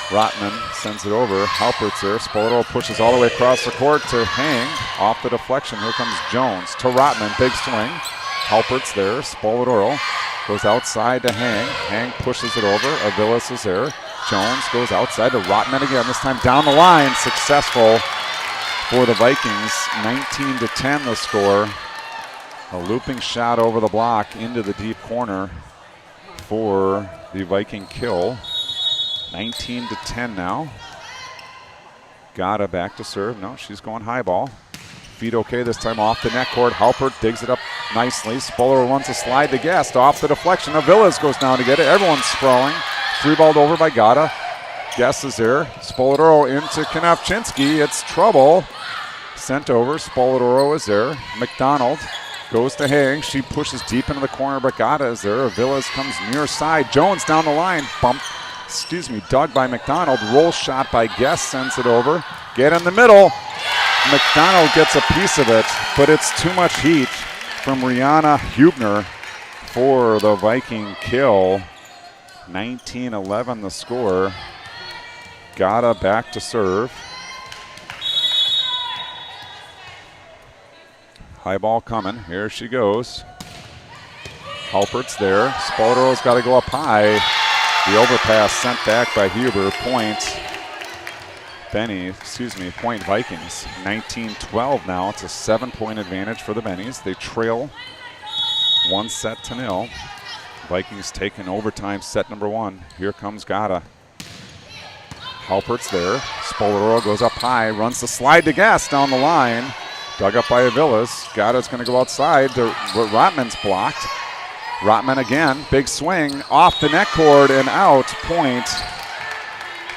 Rotman sends it over. Halpert's there. Spoleto pushes all the way across the court to Hang. Off the deflection. Here comes Jones to Rotman. Big swing. Halpert's there. Spoleto goes outside to Hang. Hang pushes it over. Avilas is there. Jones goes outside to Rotman again. This time down the line. Successful for the Vikings. 19-10 the score. A looping shot over the block into the deep corner for the Viking kill. 19-10 now. Gata back to serve. No, she's going high ball. Feet okay this time off the net court. Halpert digs it up nicely. Spoleto runs a slide to Guest off the deflection. Avilas goes down to get it. Everyone's sprawling. Three-balled over by Gata. Guest is there. Spoleto into Konopchinsky. It's trouble. Sent over. Spoleto is there. McDonald goes to Hang. She pushes deep into the corner, but Gata is there. Avilas comes near side. Jones down the line. Dug by McDonald. Roll shot by Guest. Sends it over. Get in the middle. McDonald gets a piece of it, but it's too much heat from Rihanna Hubner for the Viking kill. 19-11 the score. Gata back to serve. High ball coming. Here she goes. Halpert's there. Spoldero's got to go up high. The overpass sent back by Huber. Point Vikings. 19-12 now. It's a 7-point advantage for the Bennies. They trail 1-0. Vikings taking overtime set number 1. Here comes Gata. Halpert's there. Spoleto goes up high, runs the slide to Guest down the line. Dug up by Avilas. Gata's going to go outside. Rotman's blocked. Rotman again. Big swing off the net cord and out. Point.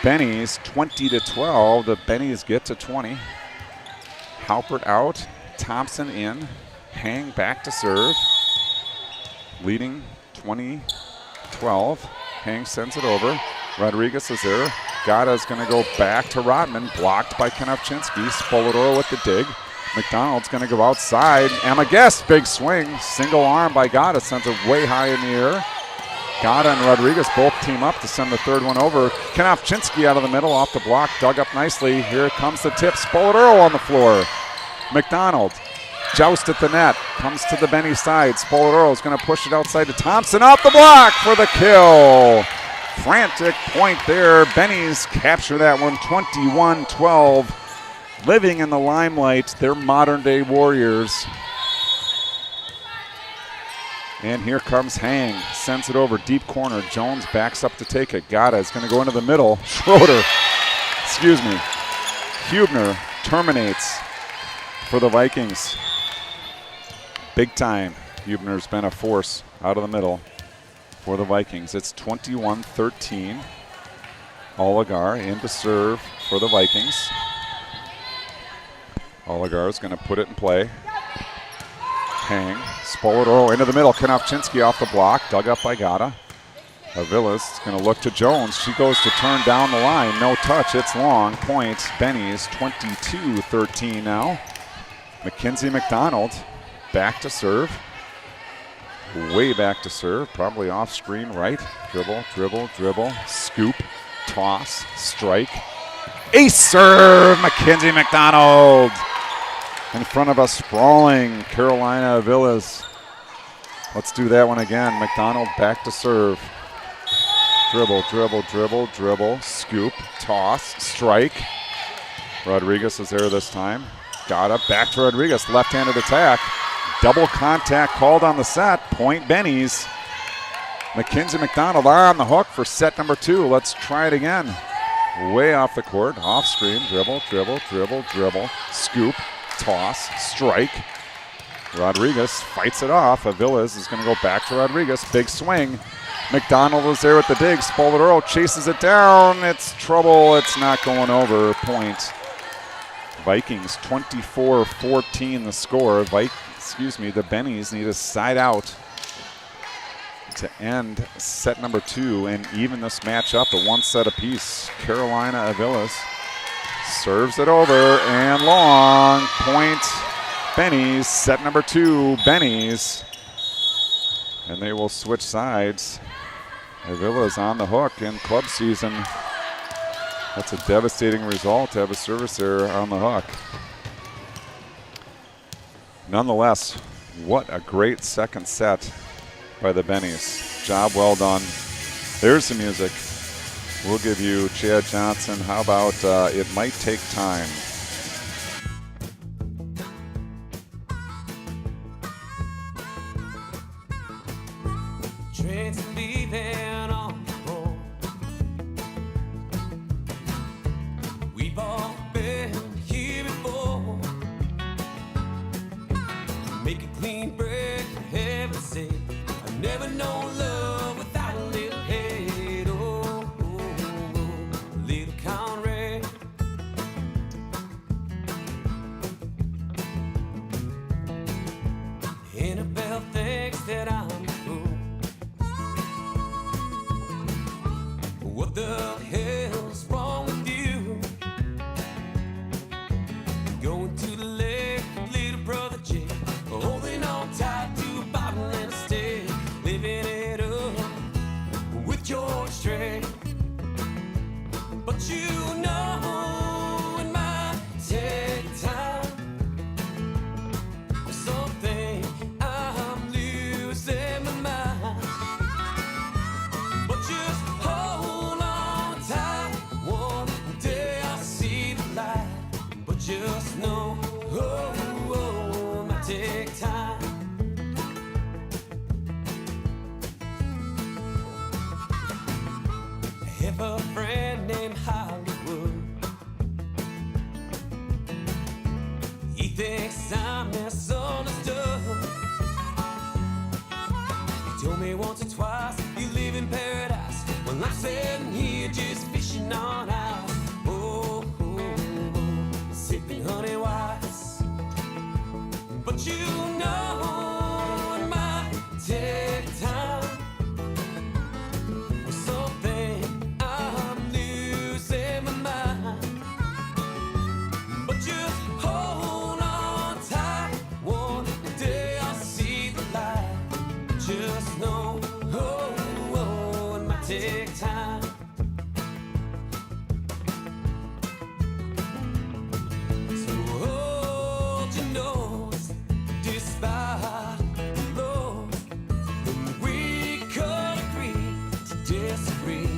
Bennies 20-12. The Bennies get to 20. Halpert out. Thompson in. Hang back to serve. Leading 20-12. Hang sends it over. Rodriguez is there. Gata's going to go back to Rotman. Blocked by Konopchinsky. Spoleto with the dig. McDonald's going to go outside. Emma Guest, big swing. Single arm by Gata. Sends it way high in the air. Gata and Rodriguez both team up to send the third one over. Konopchinsky out of the middle off the block. Dug up nicely. Here comes the tip. Spoleto on the floor. McDonald. Joust at the net. Comes to the Benny side. Spoleto is going to push it outside to Thompson. Off the block for the kill. Frantic point there. Bennies capture that one 21-12. Living in the limelight, they're modern-day Warriors. And here comes Hang. Sends it over deep corner. Jones backs up to take it. Gata is going to go into the middle. Hubner terminates for the Vikings. Big time. Hubner's been a force out of the middle for the Vikings. It's 21-13. Oligar in to serve for the Vikings. Oligar is going to put it in play. Hang. Spoleto into the middle. Konopchinsky off the block. Dug up by Gata. Avilas is going to look to Jones. She goes to turn down the line. No touch. It's long. Point. Bennies 22-13 now. Mackenzie McDonald back to serve. Way back to serve. Probably off screen right. Dribble. Scoop. Toss. Strike. Ace serve. Mackenzie McDonald. In front of us, sprawling Carolina Avilas. Let's do that one again. McDonald back to serve. Dribble. Scoop. Toss. Strike. Rodriguez is there this time. Gata back to Rodriguez. Left-handed attack. double contact called on the set. Point Bennies. Mackenzie McDonald on the hook for set number 2. Let's try it again. Way off the court, off screen, dribble, dribble, dribble, dribble, scoop, toss, strike. Rodriguez fights it off. Aviles is going to go back to Rodriguez. Big swing. McDonald is there with the dig. Spoladoro chases it down. It's trouble. It's not going over. Point. Vikings 24-14 the score. The Bennies need a side out to end set number 2 and even this match up at 1 set apiece. Carolina Aviles serves it over and long. Point Bennies, set number 2, Bennies. And they will switch sides. Aviles on the hook in club season. That's a devastating result to have a service error on the hook. Nonetheless, what a great second set by the Bennies. Job well done. There's the music. We'll give you Chad Johnson. How about It Might Take Time?
Trains leaving on the road. We've all been here before. Make a clean break for heaven's sake. I've never known love without a little hate. Oh, oh, oh, a little Conrad. Annabelle thinks that I'm a fool. What the hell's wrong with you? Going to the lake with little brother Jake, holding on tight to a bottle and a stick, living it up with your strength. But you know it might take time. Something I'm losing my mind. But just hold on tight, one day I'll see the light. But just know, it might take time. I have a friend named Hollywood. He thinks I'm misunderstood. He told me once or twice, you live in paradise. Well, I'm sitting here just fishing on ice. Oh, oh, oh, sipping honey whites. But you know it might take time. Something I'm losing my mind. But just hold on tight, one day I'll see the light. Just know, it might take time. So hold your nose, despite the lows. And we could agree to disagree.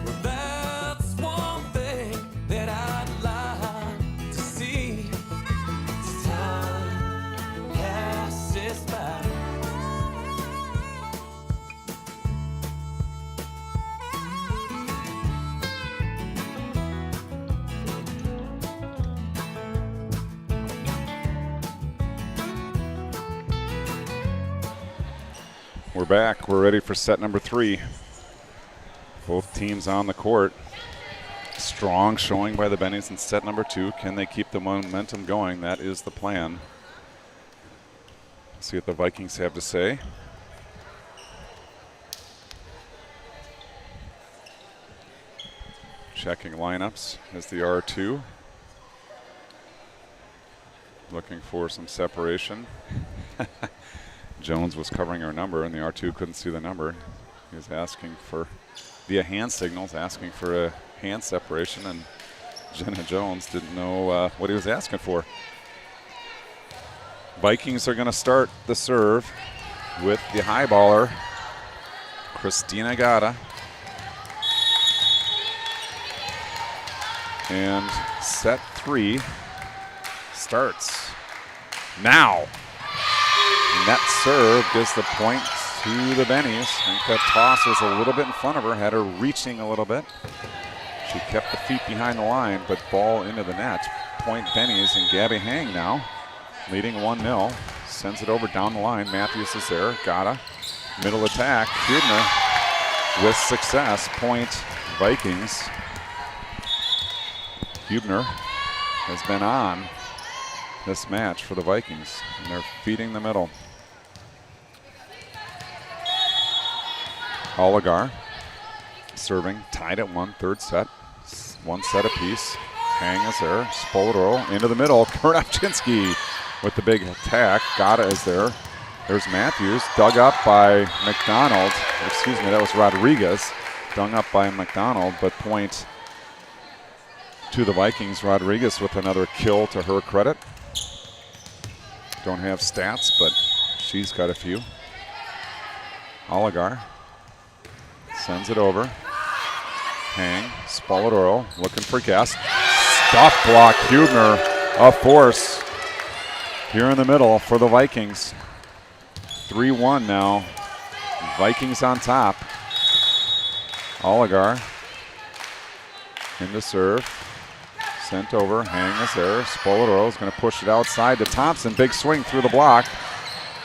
Well, that's one thing that I'd like to see. As time passes by.
We're back. We're ready for set number 3. Both teams on the court. Strong showing by the Bennies in set number 2. Can they keep the momentum going? That is the plan. See what the Vikings have to say. Checking lineups as the R2. Looking for some separation. Jones was covering our number, and the R2 couldn't see the number. He was asking for, via hand signals, asking for a hand separation, and Jenna Jones didn't know what he was asking for. Vikings are going to start the serve with the high baller, Christina Gata. And set 3 starts. Now, net serve gives the point to the Bennies. I think that toss was a little bit in front of her, had her reaching a little bit. She kept the feet behind the line, but ball into the net. Point Bennies, and Gabby Hang now leading 1-0. Sends it over down the line. Matthews is there. Gotta. Middle attack. Hubner with success. Point Vikings. Hubner has been on this match for the Vikings, and they're feeding the middle. Oligar serving, tied at 1, third set. 1 set apiece. Hang is there. Spoldro into the middle. Kurnavchinsky with the big attack. Gata is there. There's Matthews, dug up by McDonald. Excuse me, that was Rodriguez. Dug up by McDonald, but point to the Vikings. Rodriguez with another kill to her credit. Don't have stats, but she's got a few. Oligar sends it over. Hang, Spoladoro looking for Guest. Stuff block, Hubner, a force here in the middle for the Vikings. 3-1 now. Vikings on top. Oligar into serve. Sent over. Hang is there. Spoladoro is going to push it outside to Thompson. Big swing through the block.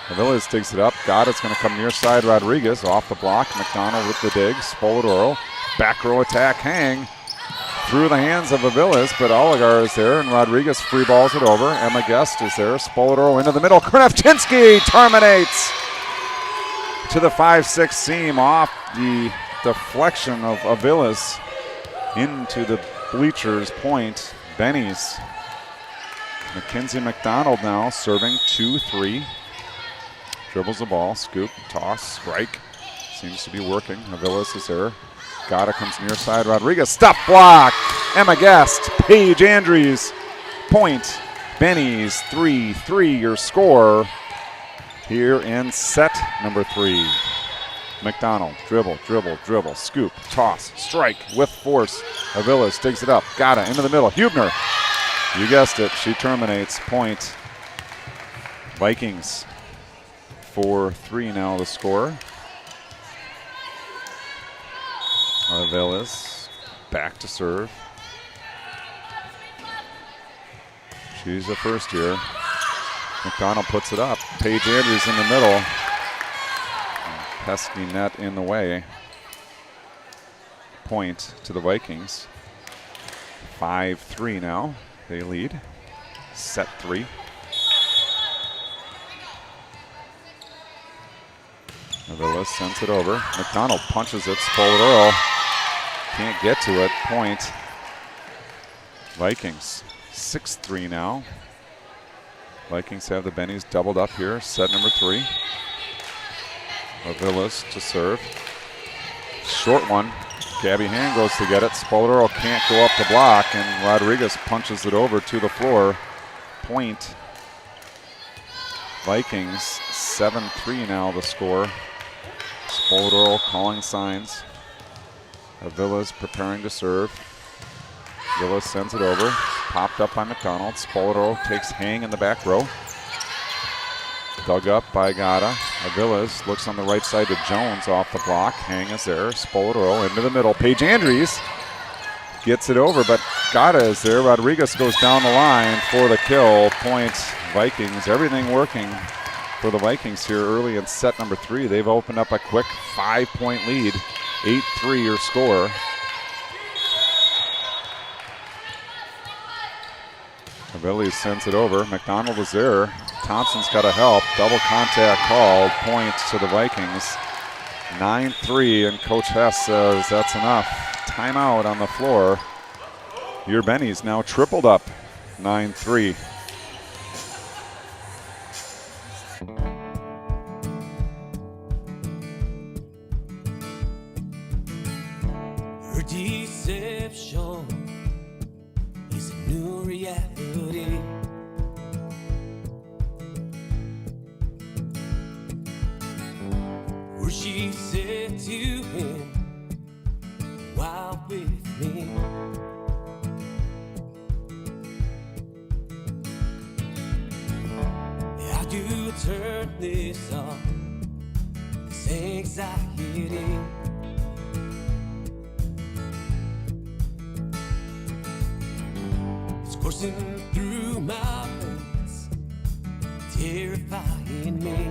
Aviles digs it up. Goddard's going to come near side. Rodriguez off the block. McDonald with the dig. Spoladoro. Back row attack. Hang through the hands of Aviles, but Oligar is there, and Rodriguez free balls it over. Emma Guest is there. Spoladoro into the middle. Kurnavchinsky terminates to the 5-6 seam off the deflection of Aviles into the bleachers. Point Bennies. Mackenzie McDonald now serving 2-3. Dribbles the ball, scoop, toss, strike. Seems to be working. Aviles is there. Gata comes near side. Rodriguez, stop block. Emma Guest, Paige Andrews. Point Bennies, 3-3 your score here in set number 3. McDonald, dribble, dribble, dribble, scoop, toss, strike with force. Aviles digs it up. Gata into the middle. Hubner, you guessed it, she terminates. Point Vikings. 4-3 now the score. Aviles back to serve. She's a first year. McDonald puts it up. Paige Andrews in the middle. Pesky net in the way. Point to the Vikings. 5-3 now. They lead. Set 3. Aviles sends it over. McDonald punches it. Spoladoro can't get to it. Point Vikings. 6-3 now. Vikings have the Bennies doubled up here. Set number 3. Aviles to serve. Short one. Gabby Hand goes to get it. Spoladoro can't go up the block, and Rodriguez punches it over to the floor. Point Vikings. 7-3 now the score. Spoladoro calling signs. Aviles preparing to serve. Aviles sends it over. Popped up by McDonald. Spoladoro takes Hang in the back row. Dug up by Gata. Aviles looks on the right side to Jones off the block. Hang is there. Spoladoro into the middle. Paige Andrews gets it over, but Gata is there. Rodriguez goes down the line for the kill. Points Vikings. Everything working for the Vikings here early in set number 3. They've opened up a quick 5-point lead. 8-3 your score. Aviles sends it over. McDonald is there. Thompson's got to help. Double contact called. Points to the Vikings. 9-3, and Coach Hess says that's enough. Timeout on the floor. Your Bennies now tripled up. 9-3.
Her deception is a new reality. Where she said to him, "While with me." turn this off. This anxiety. It's coursing through my veins, terrifying me.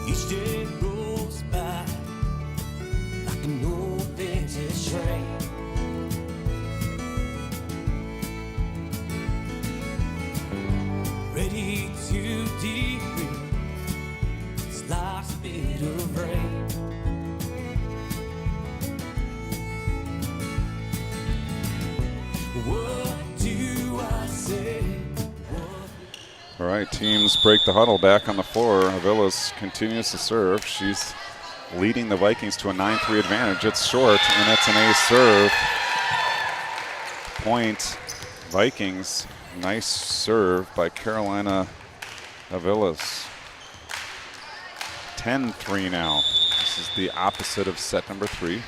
Each day rolls by like an old vintage train. Ready to derail this last bit of rain. What do I say?
All right, teams break the huddle back on the floor. Avila's continues to serve. She's leading the Vikings to a 9-3 advantage. It's short, and it's an ace serve. Point, Vikings. Nice serve by Carolina Avilas. 10-3 now. This is the opposite of set number 3.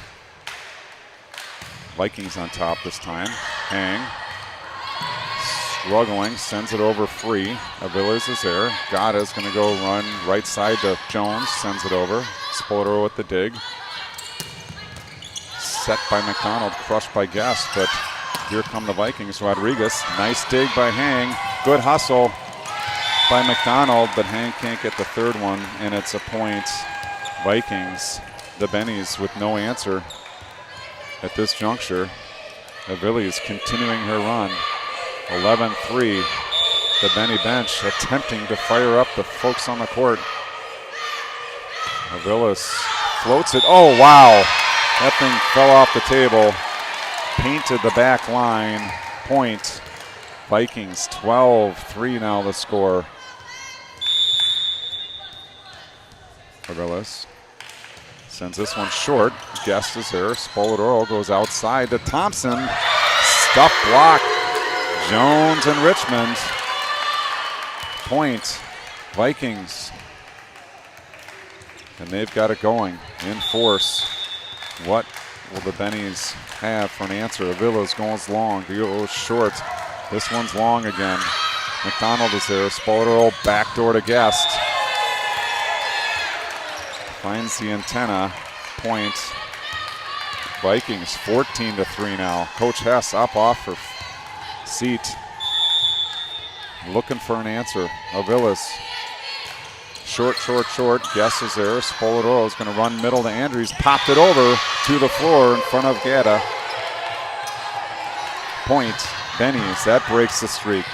Vikings on top this time. Hang. Struggling, sends it over free. Avilas is there. Gada's going to go run right side to Jones, sends it over. Spolitoro with the dig. Set by McDonald, crushed by Guest, but here come the Vikings. Rodriguez, nice dig by Hang. Good hustle by McDonald, but Hang can't get the third one, and it's a point. Vikings, the Bennies with no answer at this juncture. Aviles continuing her run. 11-3. The Benny bench attempting to fire up the folks on the court. Aviles floats it. Oh, wow. That thing fell off the table. Painted the back line. Point. Vikings 12-3 now the score. Aviles sends this one short. Guest is there. Spolitoro goes outside to Thompson. Stuff block. Jones and Richmond. Point. Vikings. And they've got it going in force. What will the Bennies have for an answer? Avila's goes long. Goes short. This one's long again. McDonald is there. Spolitoro backdoor to Guest. Finds the antenna. Point. Vikings 14-3 now. Coach Hess up off her seat. Looking for an answer. Avilas. Short. Guess is there. Spolitoro is going to run middle to Andrews. Popped it over to the floor in front of Gada. Point. Bennies. That breaks the streak.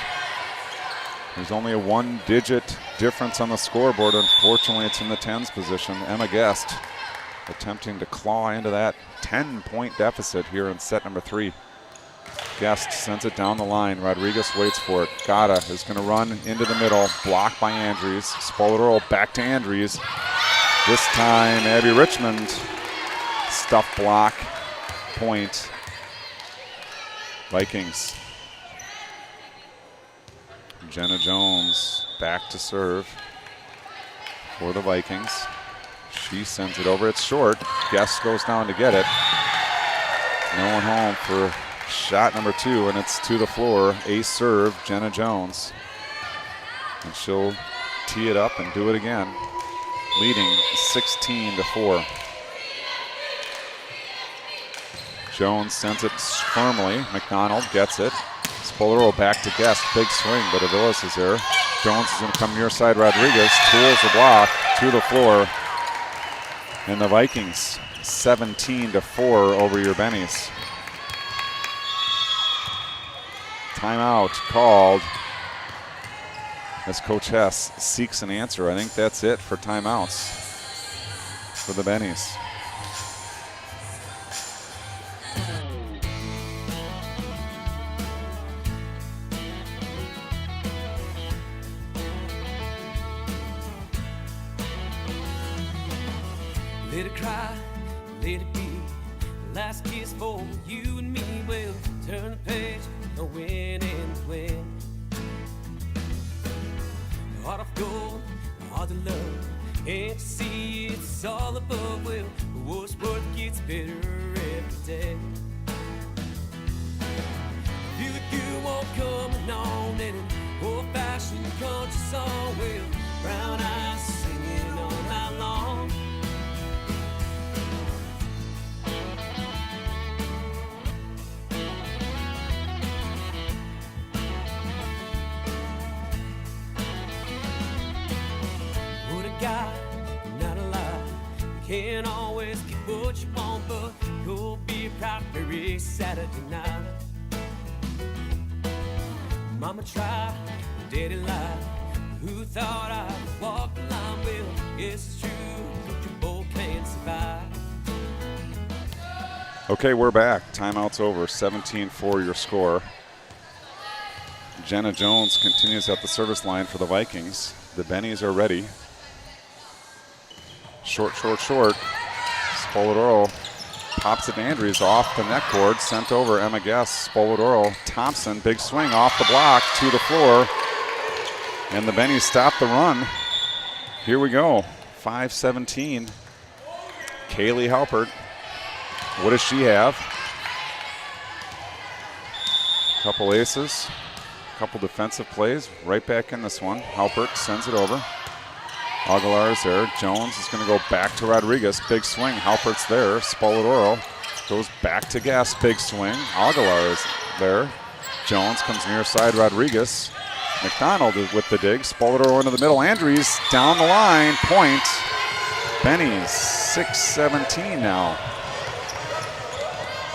There's only a one-digit difference on the scoreboard. Unfortunately, it's in the tens position. Emma Guest attempting to claw into that 10-point deficit here in set number 3. Guest sends it down the line. Rodriguez waits for it. Gada is going to run into the middle. Blocked by Andrews. Spolitoro back to Andrews. This time, Abby Richmond. Stuff block. Point. Vikings. Jenna Jones back to serve for the Vikings. She sends it over. It's short. Guest goes down to get it. No one home for shot number 2, and it's to the floor. Ace serve, Jenna Jones. And she'll tee it up and do it again. Leading 16-4. Jones sends it firmly. McDonald gets it. Spolitoro back to Guest. Big swing, but Avilas is there. Jones is going to come near side. Rodriguez tools the block to the floor. And the Vikings 17-4 over your Bennies. Timeout called as Coach Hess seeks an answer. I think that's it for timeouts for the Bennies.
Let it cry, let it be. Last kiss for you and me. We'll turn the page, no win and win. Heart of gold, heart of love. Can't you see it's all above? Well, the worst word gets better every day. Feel it good. Can't always get what you want, but you'll be proud every Saturday night. Mama tried, daddy lied. Who thought I'd walk the line? Well, it's true, you both can't survive.
Okay, we're back. Timeout's over. 17-4 your score. Jenna Jones continues at the service line for the Vikings. The Bennies are ready. Short. Spoladoro pops it to Andrews off the net cord. Sent over. Emma Guess. Spoladoro. Thompson. Big swing off the block to the floor. And the Bennies stop the run. Here we go. 5-17. Kaylee Halpert. What does she have? Couple aces. Couple defensive plays. Right back in this one. Halpert sends it over. Aguilar is there. Jones is going to go back to Rodriguez. Big swing. Halpert's there. Spoladoro goes back to Guess. Big swing. Aguilar is there. Jones comes near side. Rodriguez. McDonald with the dig. Spoladoro into the middle. Andrews down the line. Point. Bennies 6-17 now.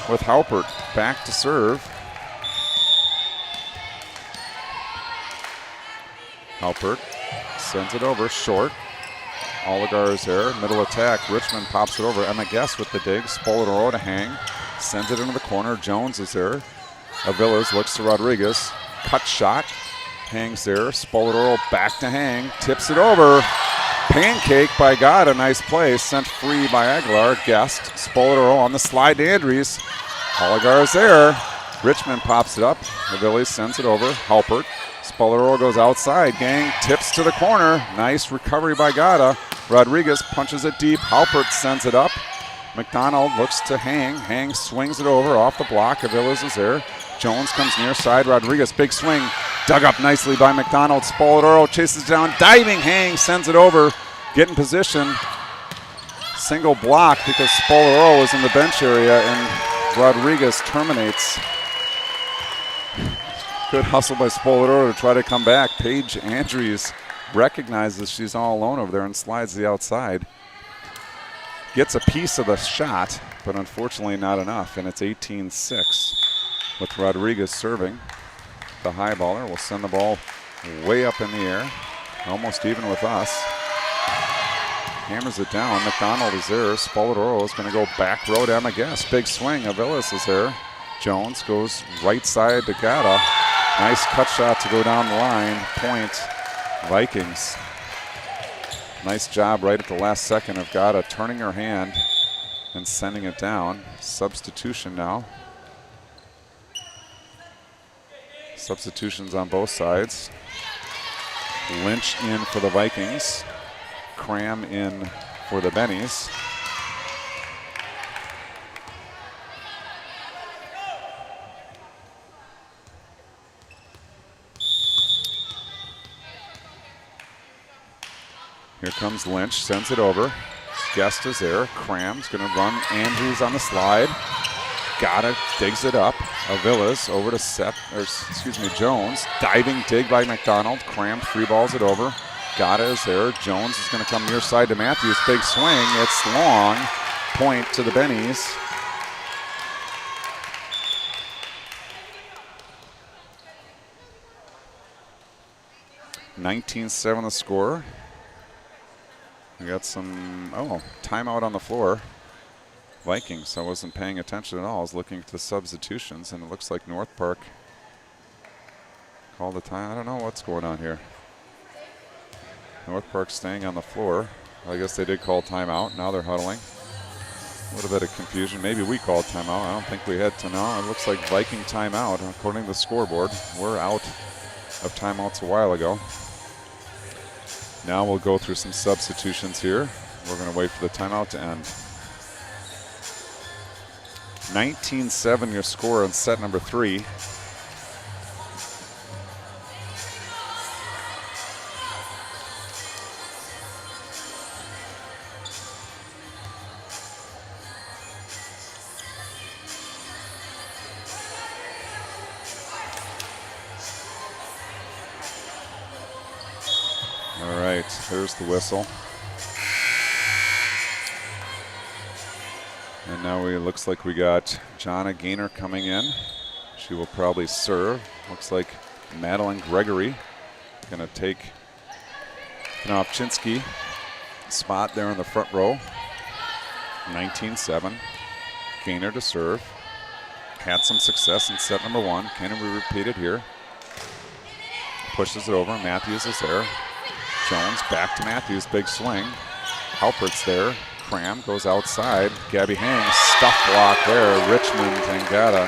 With Halpert back to serve. Halpert sends it over short. Oligar is there. Middle attack. Richmond pops it over. Emma Guess with the dig. Spoladoro to hang. Sends it into the corner. Jones is there. Avilas looks to Rodriguez. Cut shot. Hangs there. Spoladoro back to hang. Tips it over. Pancake by Gada. Nice play. Sent free by Aguilar. Guest. Spoladoro on the slide to Andrews. Oligar is there. Richmond pops it up. Avilas sends it over. Halpert. Spoladoro goes outside. Gang tips to the corner. Nice recovery by Gada. Rodriguez punches it deep. Halpert sends it up. McDonald looks to Hang. Hang swings it over off the block. Avilas is there. Jones comes near side. Rodriguez, big swing. Dug up nicely by McDonald. Spoladoro chases down. Diving Hang sends it over. Get in position. Single block because Spoladoro was in the bench area and Rodriguez terminates. Good hustle by Spoladoro to try to come back. Paige Andrews recognizes she's all alone over there and slides to the outside. Gets a piece of the shot, but unfortunately not enough, and it's 18-6 with Rodriguez serving. The high baller will send the ball way up in the air, almost even with us. Hammers it down. McDonald is there. Spoladoro is going to go back row to Emma Guess. Big swing. Avilas is there. Jones goes right side to Gata. Nice cut shot to go down the line. Point, Vikings. Nice job right at the last second of Gata turning her hand and sending it down. Substitution now. Substitutions on both sides. Lynch in for the Vikings. Cram in for the Bennies. Here comes Lynch, sends it over. Guest is there. Cram's going to run Andrews on the slide. Gata digs it up. Avilas over to Jones. Diving dig by McDonald. Cram free balls it over. Gata is there. Jones is going to come near side to Matthews. Big swing. It's long. Point to the Bennies. (19-7) the score. We got some, timeout on the floor. Vikings, I wasn't paying attention at all. I was looking at the substitutions, and it looks like North Park called the time. I don't know what's going on here. North Park staying on the floor. I guess they did call timeout. Now they're huddling. A little bit of confusion. Maybe we called timeout. I don't think we had to know. It looks like Viking timeout, according to the scoreboard. We're out of timeouts a while ago. Now we'll go through some substitutions here. We're going to wait for the timeout to end. 19-7 your score on set number 3. All right, here's the whistle. Now it looks like we got Jonna Gaynor coming in. She will probably serve. Looks like Madeline Gregory going to take Knopchinski spot there in the front row. 19-7. Gaynor to serve. Had some success in set number 1. Can we repeat it here? Pushes it over. Matthews is there. Jones back to Matthews. Big swing. Halpert's there. Cram goes outside. Gabby Hang, stuff block there. Richmond and Gata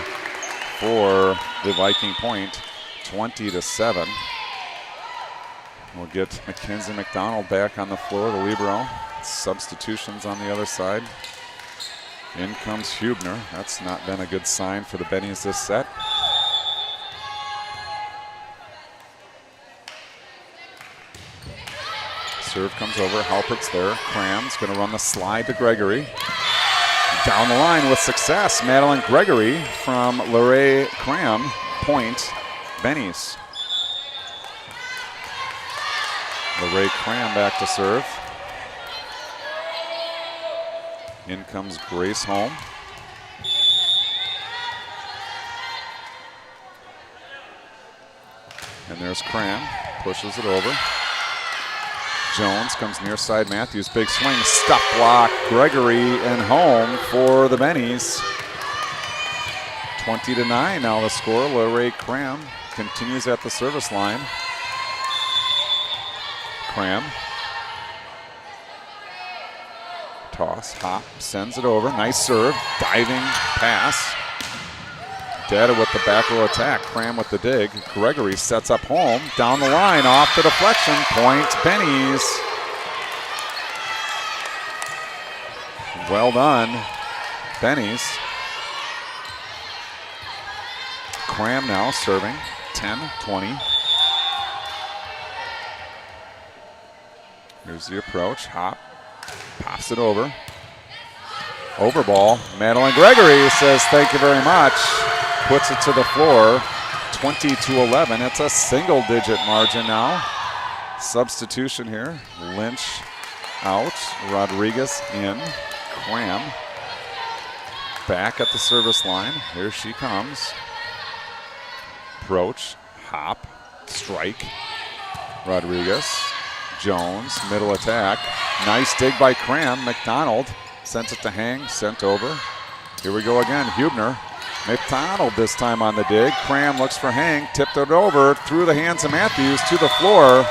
for the Viking point. 20-7. We'll get Mackenzie McDonald back on the floor, the libero. Substitutions on the other side. In comes Hubner. That's not been a good sign for the Bennies this set. Serve comes over. Halpert's there. Cram's going to run the slide to Gregory. Down the line with success. Madeline Gregory from Larae Cram. Point. Bennies. Larae Cram back to serve. In comes Grace Holm. And there's Cram. Pushes it over. Jones comes near side. Matthews, big swing, stuff block. Gregory and home for the Bennies. 20-9 now the score. Larae Cram continues at the service line. Cram. Toss, hop, sends it over. Nice serve, diving pass. Data with the back row attack. Cram with the dig. Gregory sets up home. Down the line, off the deflection. Point, Bennies. Well done, Bennies. Cram now serving. 10-20. Here's the approach. Hop. Pops it over. Over ball. Madeline Gregory says thank you very much. Puts it to the floor. 20-11. It's a single-digit margin now. Substitution here. Lynch out. Rodriguez in. Cram back at the service line. Here she comes. Approach. Hop. Strike. Rodriguez. Jones. Middle attack. Nice dig by Cram. McDonald sends it to Hang. Sent over. Here we go again. Hubner. McDonald this time on the dig. Cram looks for Hang. Tipped it over. Through the hands of Matthews to the floor.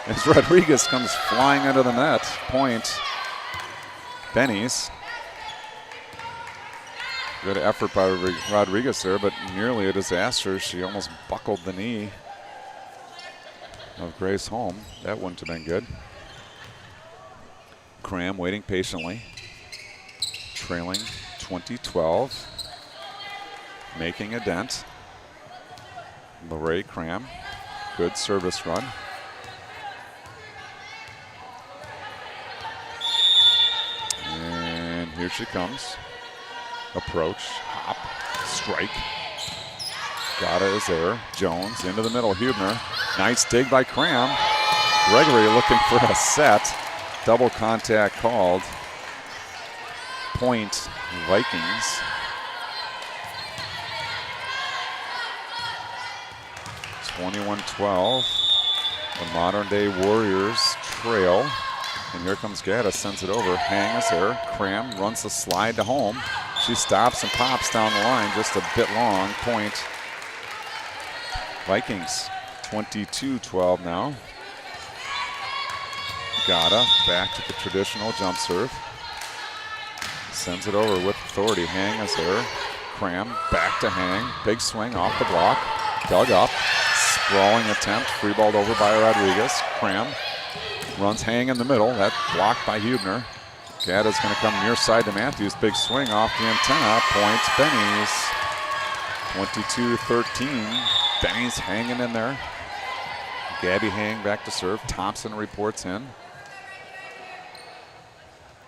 As Rodriguez comes flying under the net. Point. Bennies. Good effort by Rodriguez there, but nearly a disaster. She almost buckled the knee of Grace Holm. That wouldn't have been good. Cram waiting patiently. Trailing 20-12. Making a dent. Larae Cram. Good service run. And here she comes. Approach, hop, strike. Gata is there. Jones into the middle. Hubner. Nice dig by Cram. Gregory looking for a set. Double contact called. Point Vikings. 21-12. The modern day Warriors trail. And here comes Gata, sends it over. Hang is there. Cram runs the slide to home. She stops and pops down the line, just a bit long. Point Vikings. 22-12 now. Gata back to the traditional jump serve. Sends it over with authority. Hang is there. Cram back to Hang. Big swing off the block. Dug up. Sprawling attempt. Free balled over by Rodriguez. Cram runs Hang in the middle. That blocked by Hubner. Gata's going to come near side to Matthews. Big swing off the antenna. Points Bennies. 22-13. Bennies hanging in there. Gabby Hang back to serve. Thompson reports in.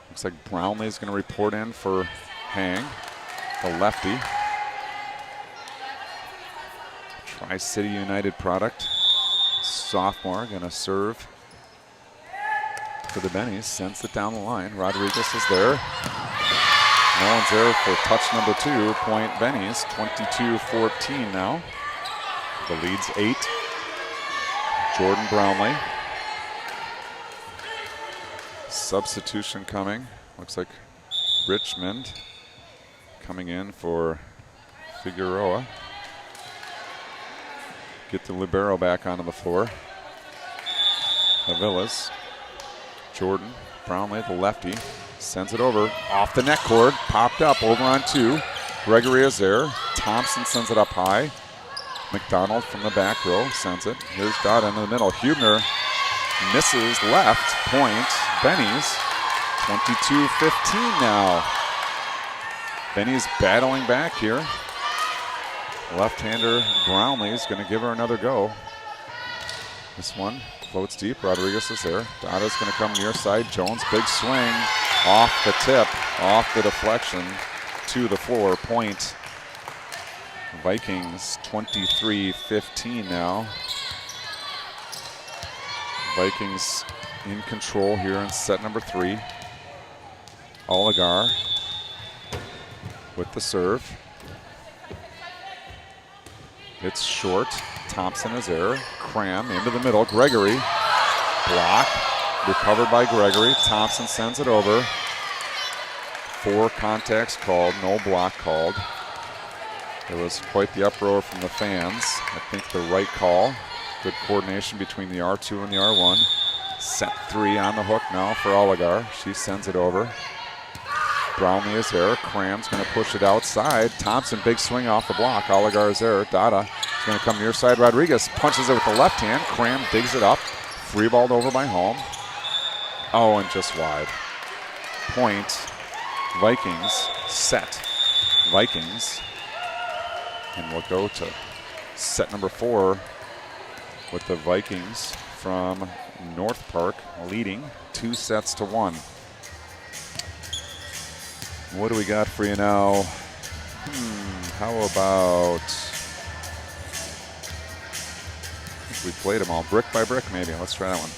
Looks like Brownlee's going to report in for Hang, the lefty. Tri-City United product. Sophomore going to serve for the Bennies. Sends it down the line. Rodriguez is there. No one's there for touch number 2. Point Benny's 22-14 now. The lead's 8. Jordan Brownlee. Substitution coming. Looks like Richmond coming in for Figueroa. Get the libero back onto the floor. Avilas. Jordan Brownlee, the lefty, sends it over off the net cord. Popped up over on 2. Gregory is there. Thompson sends it up high. McDonald from the back row sends it. Here's Dada in the middle. Hubner misses left. Point Benny's 22-15 now. Benny's battling back here. Left-hander Brownlee is going to give her another go. This one floats deep. Rodriguez is there. Dada's going to come near side. Jones, big swing off the tip, off the deflection to the floor. Point Vikings 23-15 now. Vikings in control here in set number 3. Oligar with the serve. It's short. Thompson is there. Cram into the middle. Gregory. Block. Recovered by Gregory. Thompson sends it over. 4 contacts called. No block called. There was quite the uproar from the fans. I think the right call. Good coordination between the R2 and the R1. Set 3 on the hook now for Oligar. She sends it over. Brownlee is there. Cram's going to push it outside. Thompson, big swing off the block. Oligar is there. Dada is going to come near side. Rodriguez punches it with the left hand. Cram digs it up. Free balled over by Holm. Oh, and just wide. Point Vikings. Set Vikings. And we'll go to set number 4 with the Vikings from North Park leading 2-1. What do we got for you now? How about, I think we played them all brick by brick maybe. Let's try that one.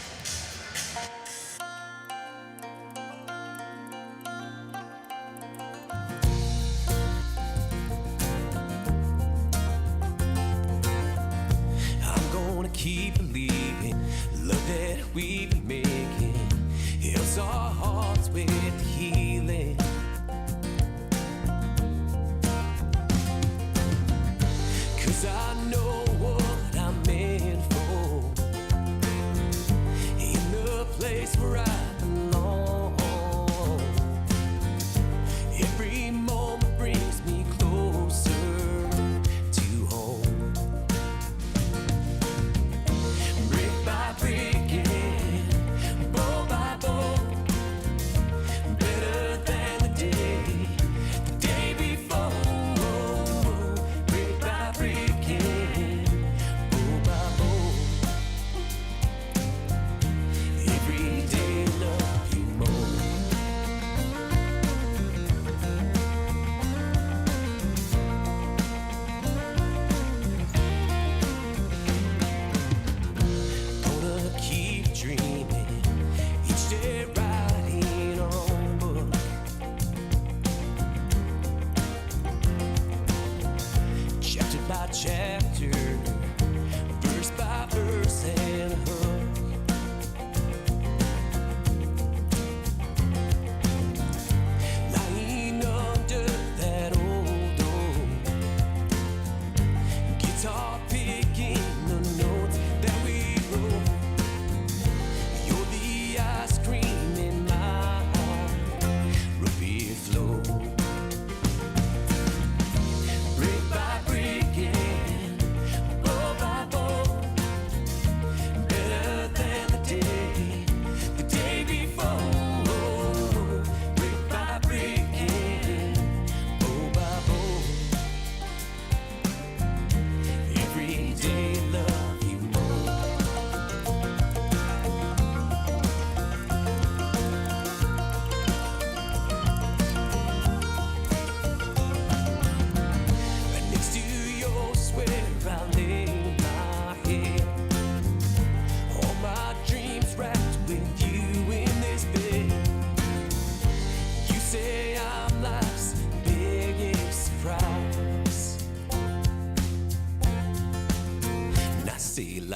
I'm gonna keep believing. Love that we've been making heals our hearts with healing. 'Cause I know what I'm meant for. In the place where I belong. Every moment brings me closer to home. Brick by brick and bow by bow. Better than the day before. Brick by brick and bow by bow. Every day love you more. Gonna keep dreaming, each day writing on book. Chapter by chapter, verse by verse and hook. Lying under that old oak, guitar picking the notes that we wrote. You're the ice cream in my ruby flow. Brick by brick and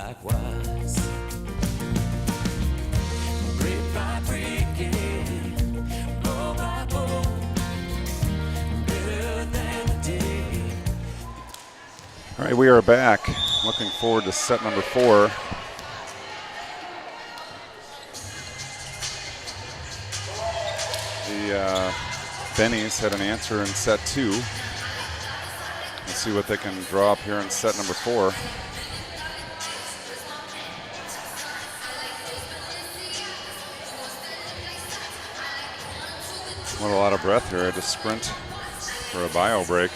likewise. Brick by brick, yeah, blow by blow, better than the day.
All right, we are back. Looking forward to set number 4. The Bennies had an answer in set 2. Let's see what they can draw up here in set number 4. What a lot of breath here. I had to sprint for a bio break.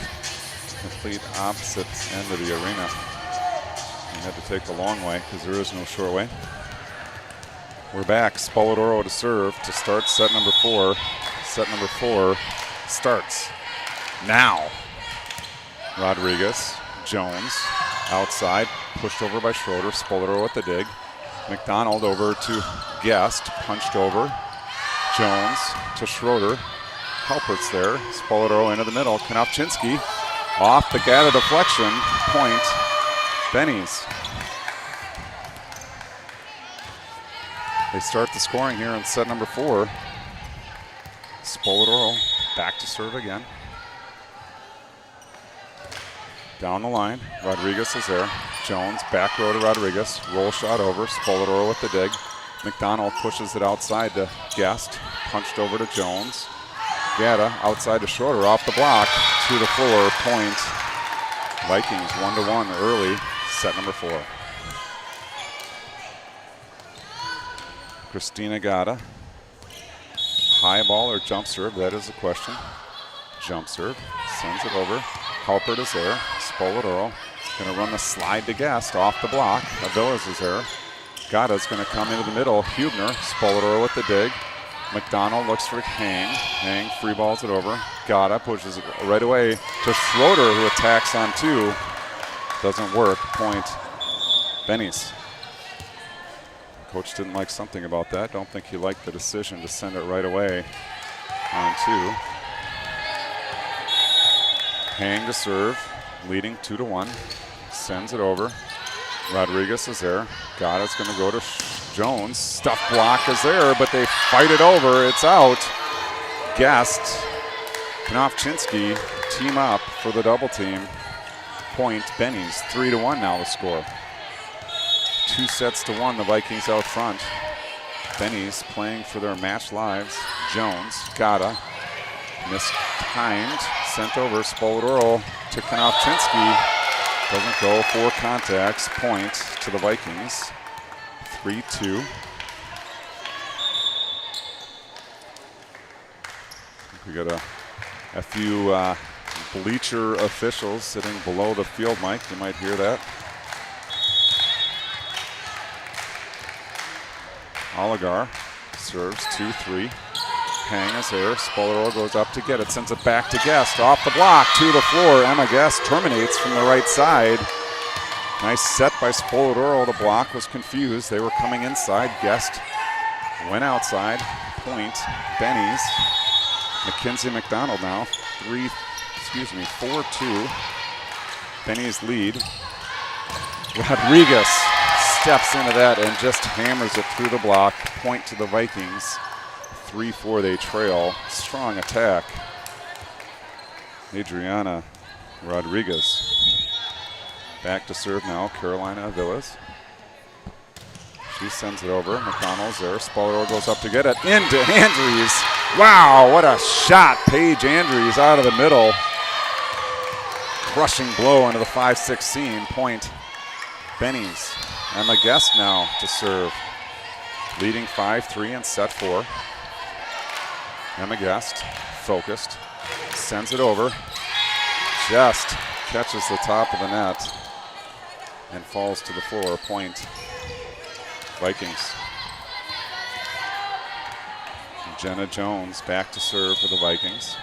Complete opposite end of the arena. I had to take the long way because there is no short way. We're back. Spoladoro to serve to start set number 4. Set number 4 starts now. Rodriguez, Jones, outside, pushed over by Schroeder. Spoladoro at the dig. McDonald over to Guest, punched over. Jones to Schroeder. Halpert's there. Spoladoro into the middle. Konopchinski off the Gata deflection. Point. Bennies. They start the scoring here in set number 4. Spoladoro back to serve again. Down the line, Rodriguez is there. Jones, back row to Rodriguez. Roll shot over, Spoladoro with the dig. McDonald pushes it outside to Guest. Punched over to Jones. Gata outside to Schroeder, off the block, to the floor, point. Vikings 1-1 early, set number 4. Christina Gata. High ball or jump serve, that is the question. Jump serve, sends it over. Halpert is there. Spoladoro going to run the slide to Guest off the block. Aviles is there. Gata's going to come into the middle. Hubner, Spoladoro with the dig. McDonald looks for Hang. Hang free balls it over. Gata pushes it right away to Schroeder, who attacks on 2. Doesn't work. Point. Bennies. Coach didn't like something about that. Don't think he liked the decision to send it right away on 2. Hang to serve, leading 2-1. Sends it over. Rodriguez is there. Gata's going to go to Jones. Stuff block is there, but they fight it over. It's out. Guest, Konopchinski team up for the double team. Point, Bennies, 3-1 now the score. 2-1, the Vikings out front. Bennies playing for their match lives. Jones, Gata, mistimed, sent over. Spoladoro to Konopchinski. Doesn't go, 4 contacts. Point to the Vikings. 3-2. We got a few bleacher officials sitting below the field mic. You might hear that. Oligar serves 2-3. Hang is there. Spoladoro goes up to get it. Sends it back to Guest. Off the block to the floor. Emma Guest terminates from the right side. Nice set by Spoladoro. The block was confused. They were coming inside. Guest went outside. Point. Bennies. Mackenzie McDonald now. 4-2. Bennies lead. Rodriguez steps into that and just hammers it through the block. Point to the Vikings. 3-4 they trail. Strong attack. Adriana Rodriguez. Back to serve now, Carolina Aviles. She sends it over. McConnell's there. Spoladoro goes up to get it. Into Andrews. Wow, what a shot. Paige Andrews out of the middle. Crushing blow into the 5-6 seam. Point. Bennies. Emma Guest now to serve. Leading 5-3 in set 4. Emma Guest, focused, sends it over. Just catches the top of the net and falls to the floor. Point. Vikings. Jenna Jones back to serve for the Vikings.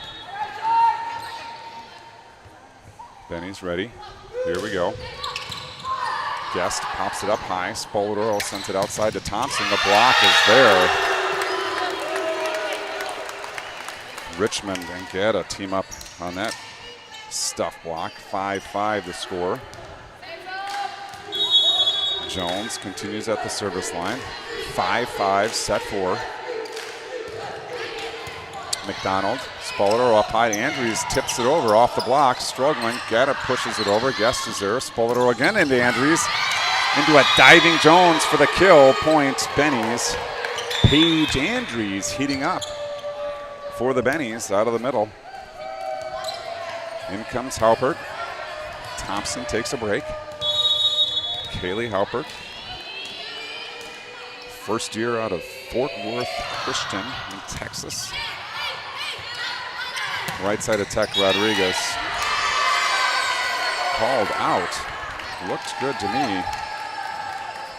Benny's ready. Here we go. Guest pops it up high. Spoladoro sends it outside to Thompson. The block is there. Richmond and Gata team up on that stuff block. 5-5 the score. Jones continues at the service line. 5-5, set 4. McDonald, Spoladoro up high. Andrews tips it over off the block, struggling. Gatta pushes it over. Guest is there. Spoladoro again into Andrews. Into a diving Jones for the kill. Point, Bennies. Paige Andrews heating up for the Bennies out of the middle. In comes Haupert. Thompson takes a break. Kaylee Haupert. First year out of Fort Worth Christian in Texas. Right side of Tech, Rodriguez. Called out. Looked good to me,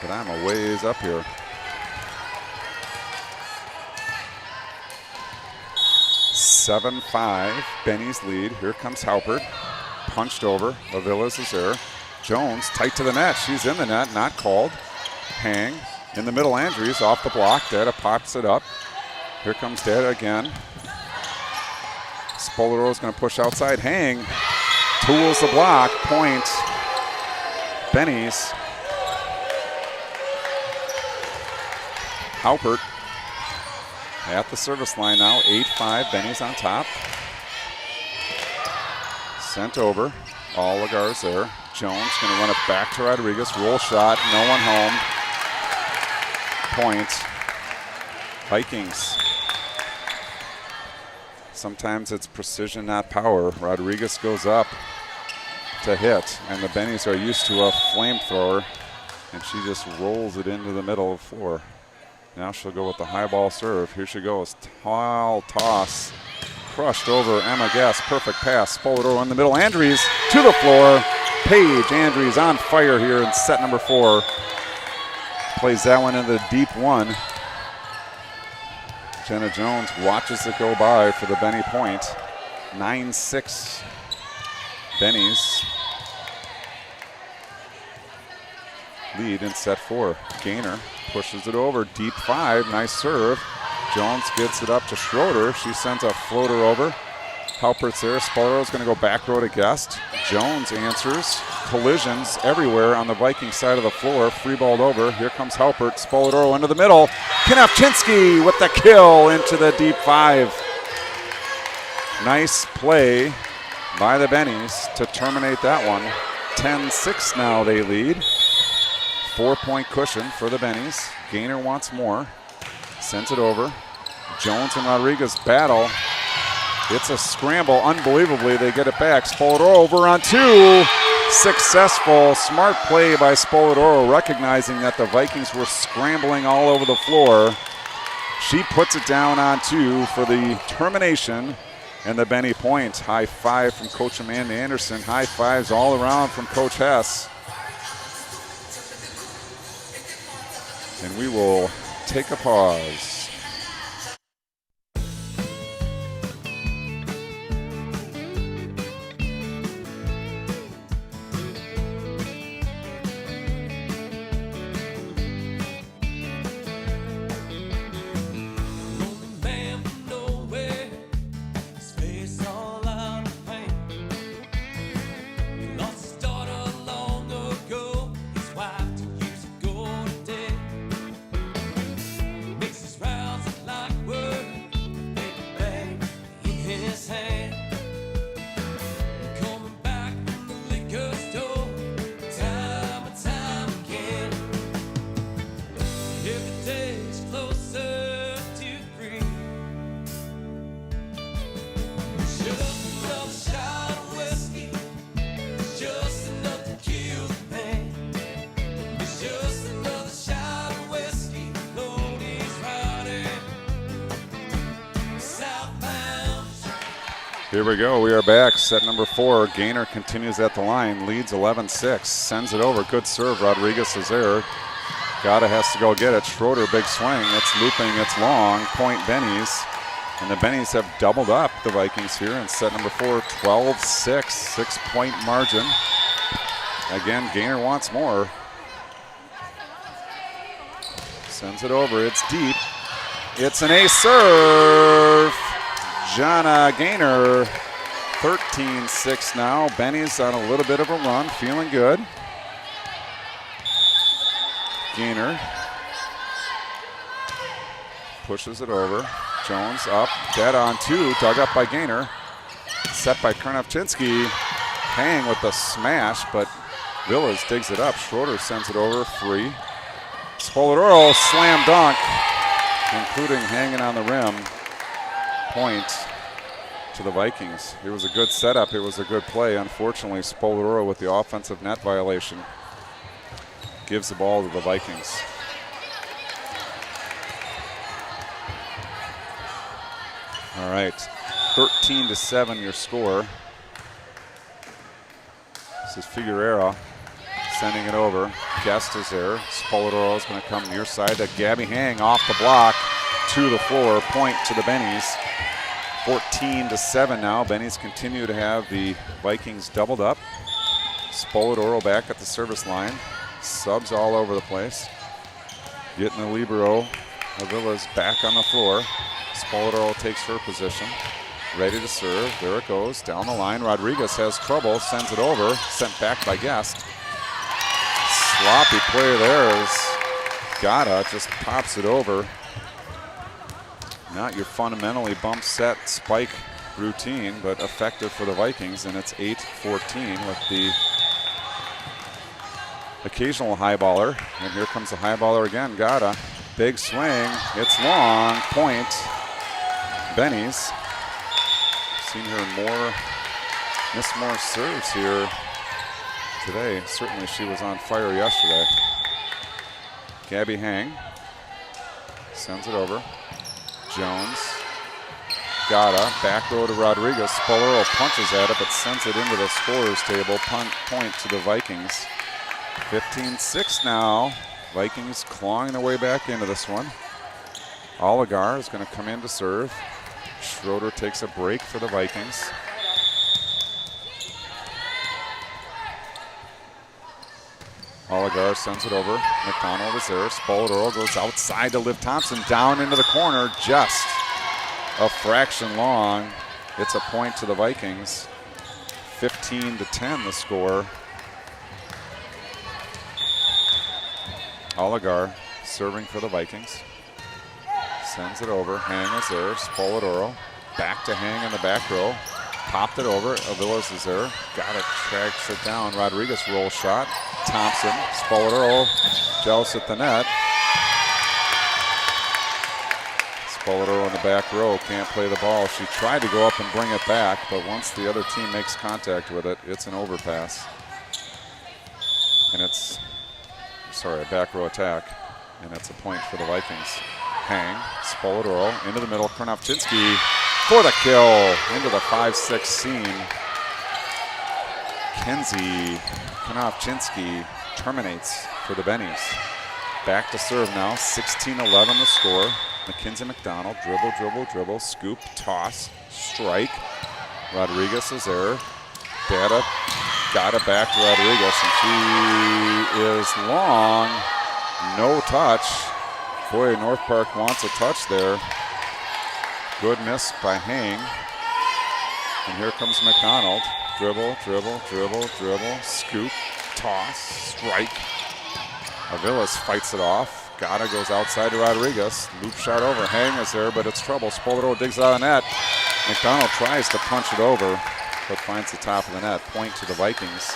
but I'm a ways up here. 7-5, Benny's lead. Here comes Haupert. Punched over. Avilas is there. Jones tight to the net. She's in the net, not called. Hang. In the middle, Andrews off the block. Dada pops it up. Here comes Dada again. Spoladoro is going to push outside. Hang. Tools the block. Point. Benny's. Haupert at the service line now. 8-5. Benny's on top. Sent over. All Lagar's there. Jones going to run it back to Rodriguez. Roll shot. No one home. Point. Vikings. Sometimes it's precision, not power. Rodriguez goes up to hit, and the Bennies are used to a flamethrower, and she just rolls it into the middle of the floor. Now she'll go with the high ball serve. Here she goes. Tall toss. Crushed over Emma Guest. Perfect pass. Spoladoro in the middle. Andrews to the floor. Paige Andrews on fire here in set number 4. Plays that one into the deep one. Jenna Jones watches it go by for the Benny point. 9-6 Bennies lead in set 4. Gainer pushes it over. Deep 5. Nice serve. Jones gets it up to Schroeder. She sends a floater over. Halpert's there. Spoladoro's going to go back row to Guest. Jones answers. Collisions everywhere on the Viking side of the floor. Free balled over. Here comes Halpert. Spoladoro into the middle. Knafchinsky with the kill into the deep 5. Nice play by the Bennies to terminate that one. 10-6 now they lead. 4-point cushion for the Bennies. Gainer wants more. Sends it over. Jones and Rodriguez battle. It's a scramble. Unbelievably, they get it back. Spoladoro over on 2. Successful. Smart play by Spoladoro, recognizing that the Vikings were scrambling all over the floor. She puts it down on 2 for the termination and the Benny point. High five from Coach Amanda Anderson. High fives all around from Coach Hess. And we will take a pause. Here we go. We are back. Set number 4. Gainer continues at the line. Leads 11-6. Sends it over. Good serve. Rodriguez is there. Gatta has to go get it. Schroeder, big swing. It's looping. It's long. Point Bennies. And the Bennies have doubled up the Vikings here in set number 4. 12-6. 6-point margin. Again, Gainer wants more. Sends it over. It's deep. It's an ace serve. Jana Gainer, 13-6 now. Benny's on a little bit of a run, feeling good. Gainer pushes it over. Jones up, dead on two, dug up by Gainer. Set by Karnovchinsky. Hang with the smash, but Villas digs it up. Schroeder sends it over, free. Spoladoro slam dunk, including hanging on the rim. Point to the Vikings. It was a good setup. It was a good play. Unfortunately, Spoladoro with the offensive net violation gives the ball to the Vikings. All right, 13-7 your score. This is Figueroa sending it over. Guest is there. Spoladoro is going to come near side to Gabby Hang off the block to the floor. Point to the Bennies. 14-7 now. Bennies continue to have the Vikings doubled up. Spoladoro back at the service line. Subs all over the place. Getting the libero. Avila's back on the floor. Spoladoro takes her position. Ready to serve. There it goes. Down the line. Rodriguez has trouble. Sends it over. Sent back by Guest. Sloppy play there as Gata just pops it over. Not your fundamentally bump set spike routine, but effective for the Vikings, and it's 8-14 with the occasional high baller. And here comes the high baller again. Gata. Big swing. It's long. Point. Bennies. Seen her miss more serves here today. Certainly she was on fire yesterday. Gabby Hang sends it over. Jones. Gata. Back row to Rodriguez. Spoladoro punches at it, but sends it into the scorer's table. Point to the Vikings. 15-6 now. Vikings clawing their way back into this one. Oligar is going to come in to serve. Schroeder takes a break for the Vikings. Oligar sends it over. McDonald is there. Spoladoro goes outside to Liv Thompson. Down into the corner. Just a fraction long. It's a point to the Vikings. 15-10 the score. Oligar serving for the Vikings. Sends it over. Hang is there. Spoladoro. Back to Hang in the back row. Popped it over. Avilas is there. Got it. Tracks it down. Rodriguez roll shot. Thompson. Spoladoro. Jealous at the net. Spoladoro in the back row. Can't play the ball. She tried to go up and bring it back, but once the other team makes contact with it, it's an overpass. And it's, sorry, a back row attack. And it's a point for the Vikings. Hang, Spoladoro into the middle. Karnovchinsky for the kill into the 5-6 seam. Kenzie Karnovchinsky terminates for the Bennies. Back to serve now. 16-11 the score. McKenzie McDonald dribble, dribble, dribble, scoop, toss, strike. Rodriguez is there. Data got it back to Rodriguez, and she is long. No touch. Boy, North Park wants a touch there. Good miss by Hang. And here comes McDonald. Dribble, dribble, dribble, dribble, scoop, toss, strike. Avilas fights it off. Gata goes outside to Rodriguez. Loop shot over. Hang is there, but it's trouble. Spoladoro digs out of the net. McDonald tries to punch it over, but finds the top of the net. Point to the Vikings.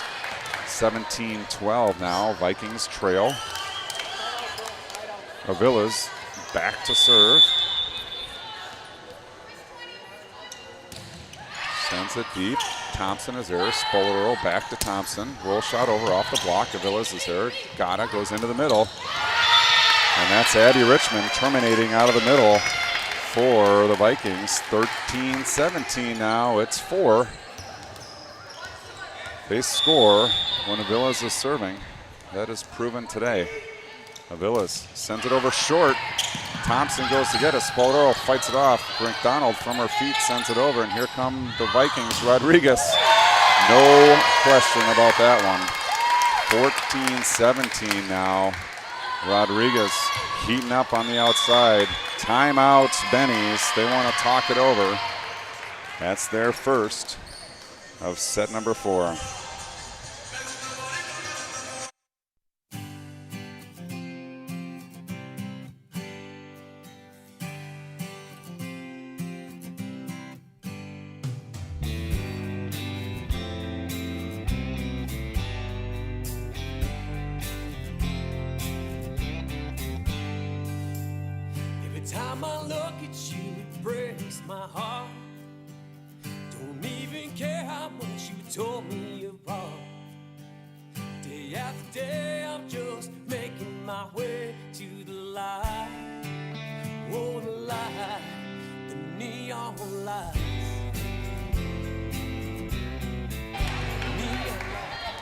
17-12 now. Vikings trail. Avilas back to serve. Sends it deep. Thompson is there. Spoladoro back to Thompson. Roll shot over off the block. Avilas is there. Gata goes into the middle. And that's Abby Richmond terminating out of the middle for the Vikings. 13-17 now. It's 4. They score when Avilas is serving. That is proven today. Avilas sends it over short. Thompson goes to get it. Spoladoro fights it off. McDonald from her feet sends it over, and here come the Vikings. Rodriguez, no question about that one. 14-17 now. Rodriguez heating up on the outside. Timeouts, Bennies. They want to talk it over. That's their first of set number 4.
breaks my heart. Don't even care how much you tore me apart. Day after day, I'm just making my way to the light. Oh, the light, the neon lights.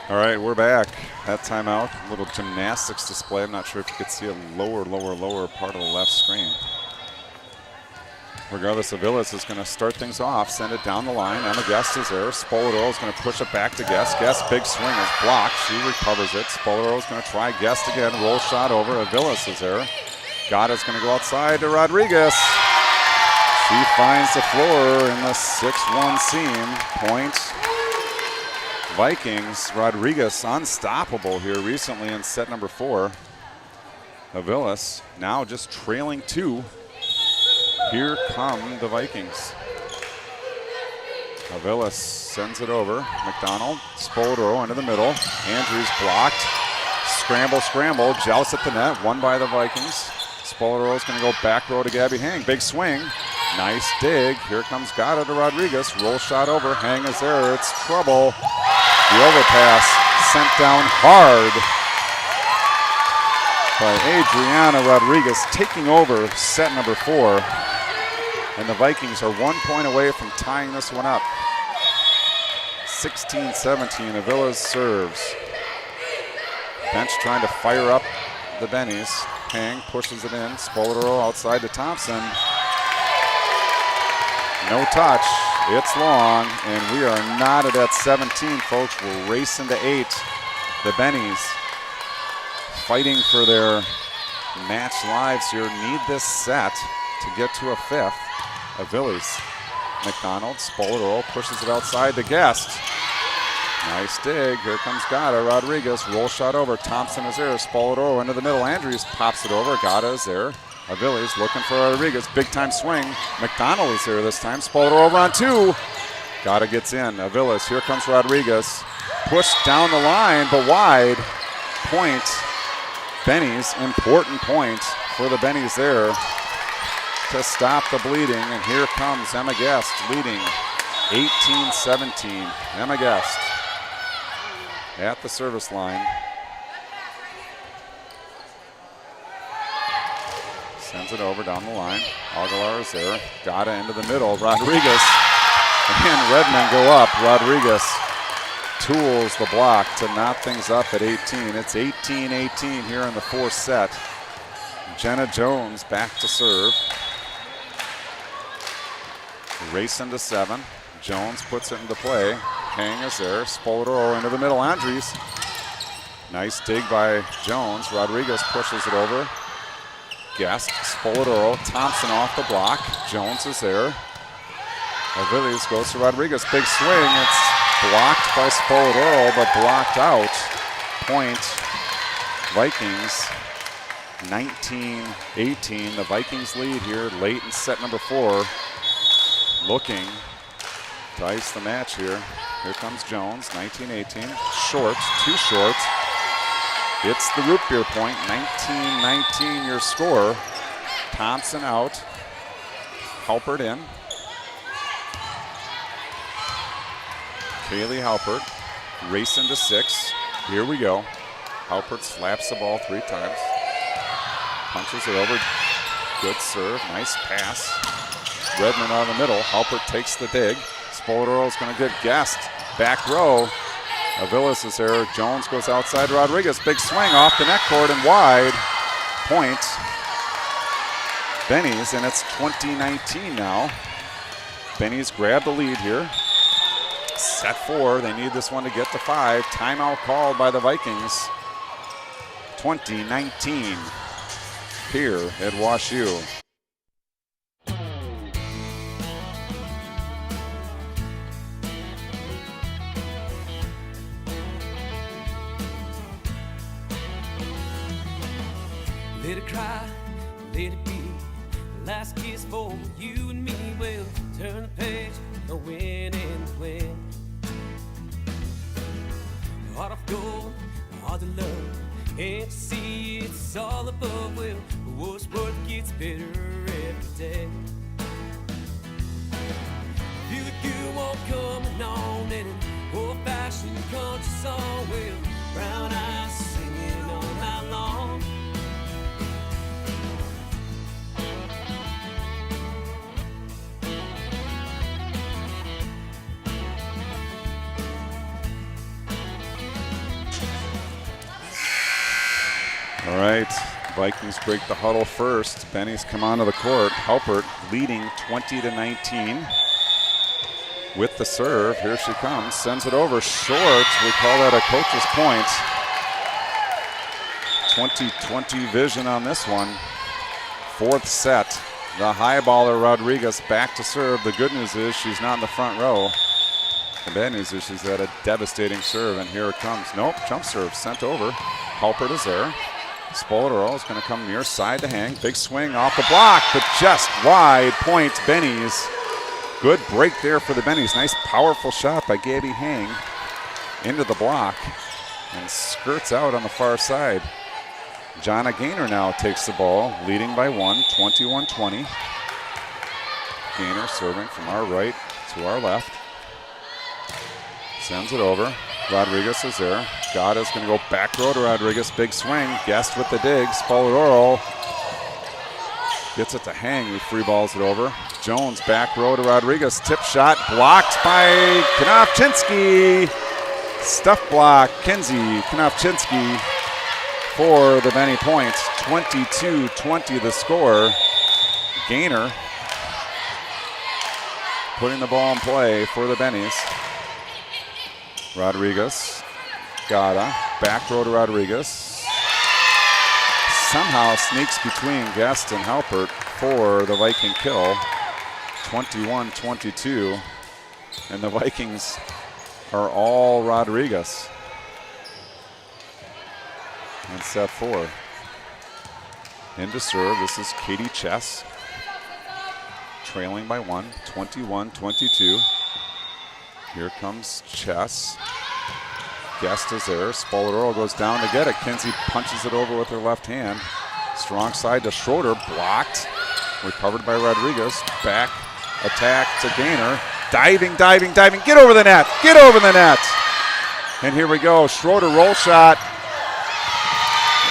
All right, we're back. That timeout, a little gymnastics display. I'm not sure if you could see a lower part of the left screen. Regardless, Aviles is going to start things off, send it down the line. Emma Guest is there. Spoladoro is going to push it back to Guest. Guest, big swing is blocked. She recovers it. Spoladoro is going to try Guest again. Roll shot over. Aviles is there. Gada's going to go outside to Rodriguez. She finds the floor in the 6-1 seam. Point. Vikings. Rodriguez unstoppable here recently in set number 4. Aviles now just trailing 2. Here come the Vikings. Aviles sends it over. McDonald, Spoladoro into the middle. Andrews blocked. Scramble. Joust at the net. Won by the Vikings. Spoladoro is going to go back row to Gabby Hang. Big swing. Nice dig. Here comes Gada to Rodriguez. Roll shot over. Hang is there. It's trouble. The overpass sent down hard by Adriana Rodriguez, taking over set number 4. And the Vikings are 1 point away from tying this one up. 16-17, Aviles serves. Bench trying to fire up the Bennies. Hang pushes it in. Spoladoro outside to Thompson. No touch. It's long, and we are knotted at 17, folks. We're racing to 8. The Bennies fighting for their match lives here. Need this set to get to a 5th. Aviles. McDonald, Spoladoro pushes it outside to Guest. Nice dig. Here comes Gada. Rodriguez, roll shot over. Thompson is there. Spoladoro into the middle. Andrews pops it over. Gada is there. Aviles looking for Rodriguez. Big time swing. McDonald is there this time. Spoladoro over on 2. Gada gets in. Aviles. Here comes Rodriguez. Pushed down the line, but wide. Point. Bennies. Important point for the Bennies there to stop the bleeding. And here comes Emma Guest leading 18-17. Emma Guest at the service line. Sends it over down the line. Aguilar is there. Gada into the middle. Rodriguez and Redmond go up. Rodriguez tools the block to knot things up at 18. It's 18-18 here in the 4th set. Jenna Jones back to serve. Racing to 7. Jones puts it into play. Hang is there. Spoladoro into the middle. Andrews. Nice dig by Jones. Rodriguez pushes it over. Guest, Spoladoro, Thompson off the block. Jones is there. Aviles goes to Rodriguez. Big swing. It's blocked by Spoladoro, but blocked out. Point. Vikings. 19-18. The Vikings lead here late in set number 4. Looking to ice the match here. Here comes Jones. 19-18. Short. Too short. It's the root beer point. 19-19 your score. Thompson out. Halpert in. Kaylee Halpert racing to 6. Here we go. Halpert slaps the ball 3 times. Punches it over. Good serve. Nice pass. Redmond out of the middle. Halpert takes the dig. Spoladoro is going to get Guest. Back row. Aviles is there. Jones goes outside Rodriguez. Big swing off the net cord and wide. Point. Bennies, and it's 20-19 now. Bennies grab the lead here. Set 4. They need this one to get to 5. Timeout called by the Vikings. 20-19 here at WashU.
Let it cry, let it be. Last kiss for you and me. We'll turn the page, the win and the win. Heart of gold, heart of love. Can't see it's all above. Well, what's worth gets better every day. coming on in an old-fashioned country song with brown eyes singing all night long.
All right, Vikings break the huddle first. Benny's come onto the court. Halpert leading 20-19 with the serve. Here she comes, sends it over short. We call that a coach's point. 20/20 vision on this one. Fourth set. The high baller Rodriguez back to serve. The good news is she's not in the front row. The bad news is she's had a devastating serve, and here it comes. Nope, jump serve sent over. Halpert is there. Spoladoro is going to come near side to hang. Big swing off the block, but just wide. Point Bennies. Good break there for the Bennies. Nice powerful shot by Gabby Hang into the block and skirts out on the far side. Jonna Gaynor now takes the ball, leading by 1, 21-20. Gaynor serving from our right to our left. Sends it over. Rodriguez is there. Gada's going to go back row to Rodriguez. Big swing. Guest with the dig. Spoladoro gets it to Hang, who free balls it over. Jones back row to Rodriguez. Tip shot blocked by Konopczynski. Stuff block. Kinsey Konopczynski for the Benny points. 22-20 the score. Gaynor putting the ball in play for the Bennies. Rodriguez, Gada, back row to Rodriguez. Somehow sneaks between Guest and Halpert for the Viking kill. 21-22. And the Vikings are all Rodriguez in set 4. Into serve, this is Katie Chess. Trailing by 1, 21-22. Here comes Chess. Guest is there. Spoladoro goes down to get it. Kinsey punches it over with her left hand. Strong side to Schroeder. Blocked. Recovered by Rodriguez. Back attack to Gaynor. Diving, diving, diving. Get over the net. Get over the net. And here we go. Schroeder roll shot.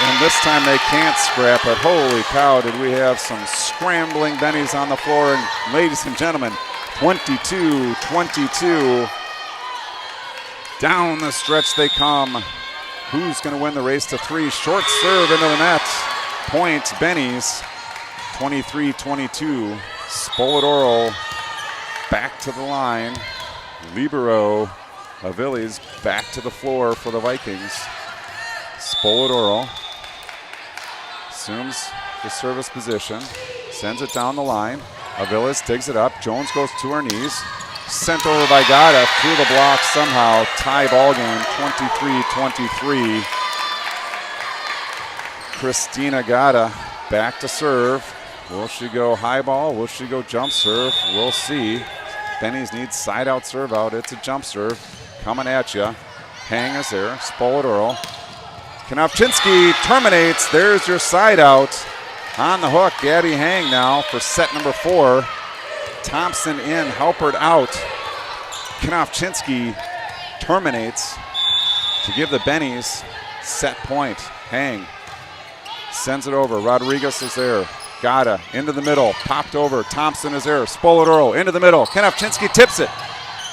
And this time they can't scrap it. Holy cow, did we have some scrambling Bennies on the floor. And ladies and gentlemen, 22-22. Down the stretch they come. Who's going to win the race to 3? Short serve into the net. Point Bennies. 23-22. Spoladoro back to the line. Libero Aviles back to the floor for the Vikings. Spoladoro assumes the service position. Sends it down the line. Aviles digs it up. Jones goes to her knees. Sent over by Gada through the block somehow. Tie ball game, 23-23. Christina Gada back to serve. Will she go high ball? Will she go jump serve? We'll see. Bennies needs side out serve out. It's a jump serve coming at you. Hang is there. Spoladoro. Konopczynski terminates. There's your side out. On the hook, Gabby Hang now for set number 4. Thompson in, Halpert out. Konopczynski terminates to give the Bennies set point. Hang sends it over. Rodriguez is there. Gada into the middle, popped over. Thompson is there. Spoladoro into the middle. Konopczynski tips it.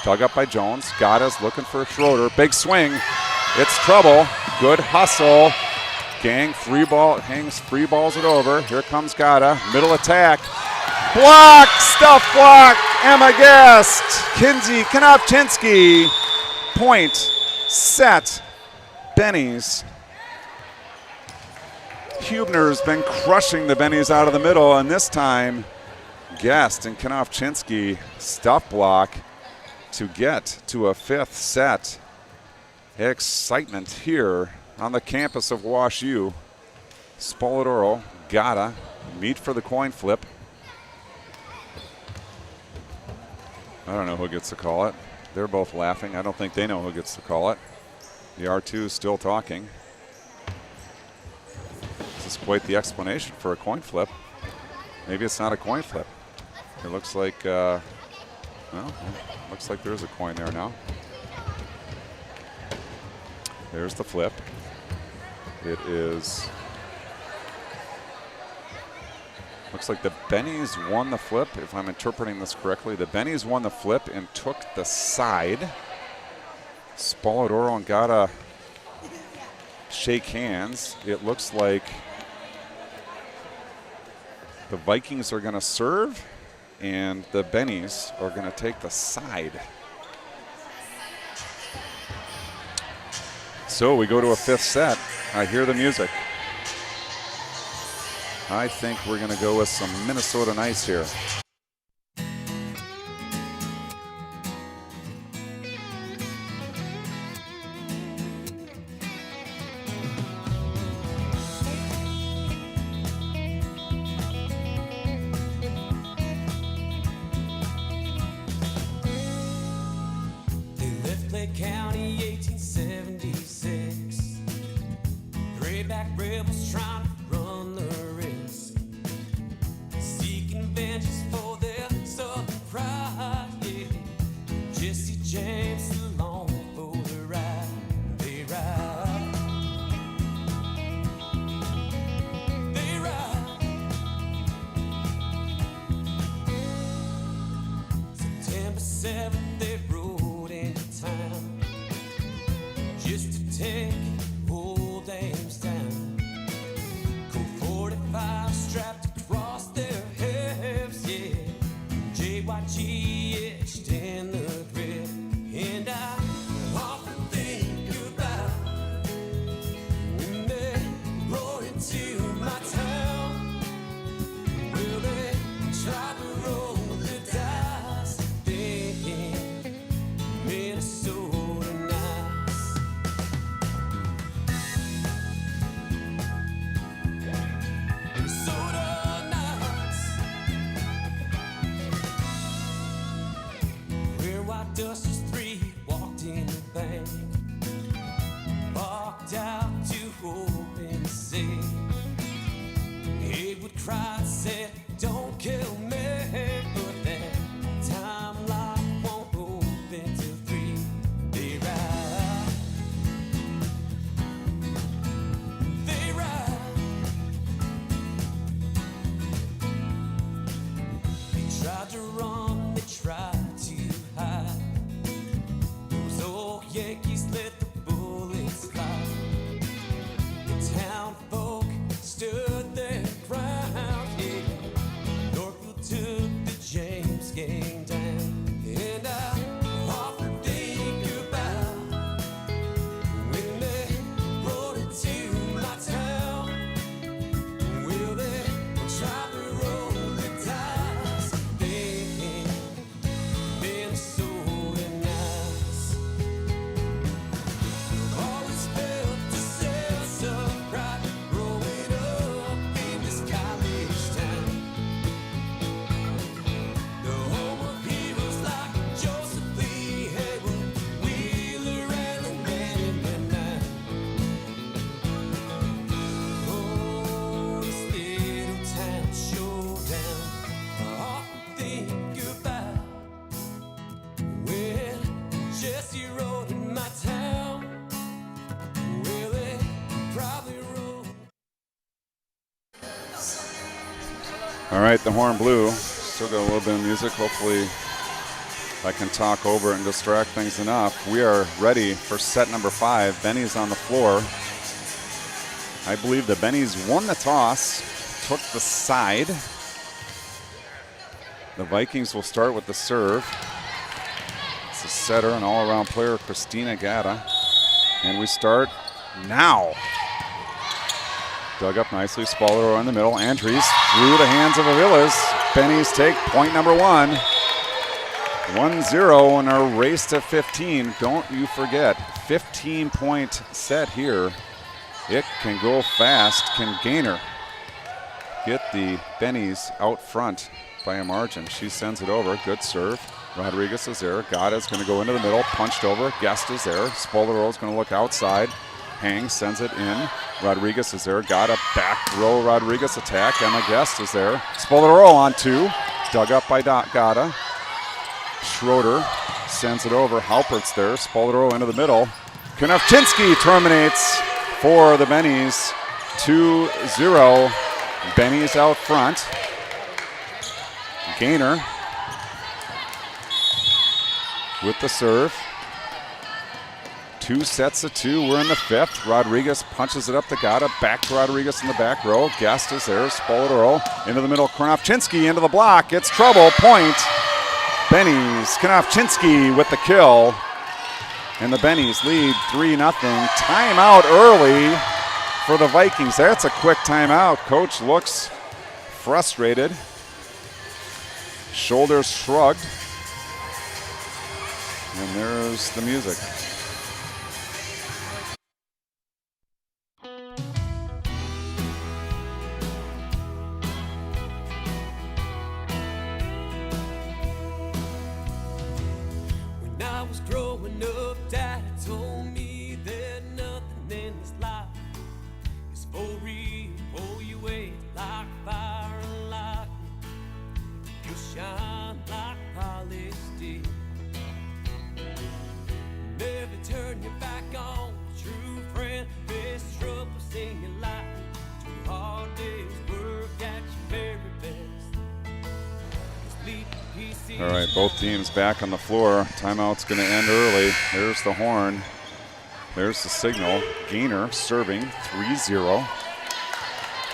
Dug up by Jones. Gada's looking for Schroeder. Big swing. It's trouble. Good hustle. Gang free ball. Hangs free balls it over. Here comes Gada. Middle attack. Block. Stuff block. Emma Guest. Kinsey Konopczynski. Point. Set. Bennies. Hubner's been crushing the Bennies out of the middle, and this time Guest and Konopczynski stuff block to get to a 5th set. Excitement here on the campus of Wash U. Spoladoro, Gada meet for the coin flip. I don't know who gets to call it. They're both laughing. I don't think they know who gets to call it. The R2 is still talking. This is quite the explanation for a coin flip. Maybe it's not a coin flip. It looks like Well, looks like there's a coin there now. There's the flip. It is, looks like the Bennies won the flip, if I'm interpreting this correctly. The Bennies won the flip and took the side. Spoladoro and Gata shake hands. It looks like the Vikings are going to serve and the Bennies are going to take the side. So we go to a fifth set. I hear the music. I think we're going to go with some Minnesota Nice here.
They left Clay County 1876. Grayback rebels trying to run the risk, seeking vengeance for their southern pride. Yeah. Jesse James along for the ride. They ride. They ride. September 7th, they rode into town just to take old Ames down. Colt 45 strapped across their hips, yeah. JYG etched in the grip, and I often think about when they rode into my town. Will they try to roll the dice, thinking Minnesota Nice? Minnesota Nice. Where White Dusters 3 walked in the bank, walked out to open the safe. Haywood cried, said, "Don't kill me," but that time lock won't open till 3. They ride. They ride. They tried to run, they tried to hide. Those old Yankees let the bullets fly. The town folk stood their ground, yeah. Northfield took the James game down, and I often think about when they rode into my town. Will they try to roll the dice, thinking Minnesota Nice? Always felt the sense of pride growing up in this college town. The home of heroes like Joseph Lee, Haywood, Wheeler, Allen, Manning, and Knight. Oh, this little town showdown. I often think about when Jesse rode in my town. Well, they probably rode.
All right, the horn blew. Still got a little bit of music. Hopefully I can talk over and distract things enough. We are ready for set number 5. Bennies on the floor. I believe the Bennies won the toss, took the side. The Vikings will start with the serve. It's a setter, an all-around player, Christina Gata. And we start now. Dug up nicely, Spoladoro in the middle. Andries through the hands of Aviles. Bennies take point number 1. 1-0 in our race to 15. Don't you forget, 15-point set here. It can go fast. Can Gaynor get the Bennies out front by a margin? She sends it over. Good serve. Rodriguez is there. Gata's going to go into the middle. Punched over. Guest is there. Spoladoro is going to look outside. Hang sends it in. Rodriguez is there. Gata back row. Rodriguez attack. Emma Guest is there. Spoladoro on 2. Dug up by Gata. Schroeder sends it over. Halpert's there. Spoladoro into the middle. Konopchinski terminates for the Bennies. 2-0. Bennies out front. Gainer with the serve. 2 sets of 2. We're in the 5th. Rodriguez punches it up to Gata. Back to Rodriguez in the back row. Guest is there. Spoladoro into the middle. Konopchinski into the block. It's trouble. Point. Bennies. Konopchinski with the kill. And the Bennies lead 3-0. Timeout early for the Vikings. That's a quick timeout. Coach looks frustrated. Shoulders shrugged. And there's the music.
When I was growing up, Dad told me that nothing in this life is for real. Pull you away like fire and lightning. You shine like polished steel. Never turn your back on a true friend. Best trouble in your life. 2 hard days work at your very best.
All right, both teams back on the floor. Timeout's going to end early. There's the horn. There's the signal. Gainer serving 3-0.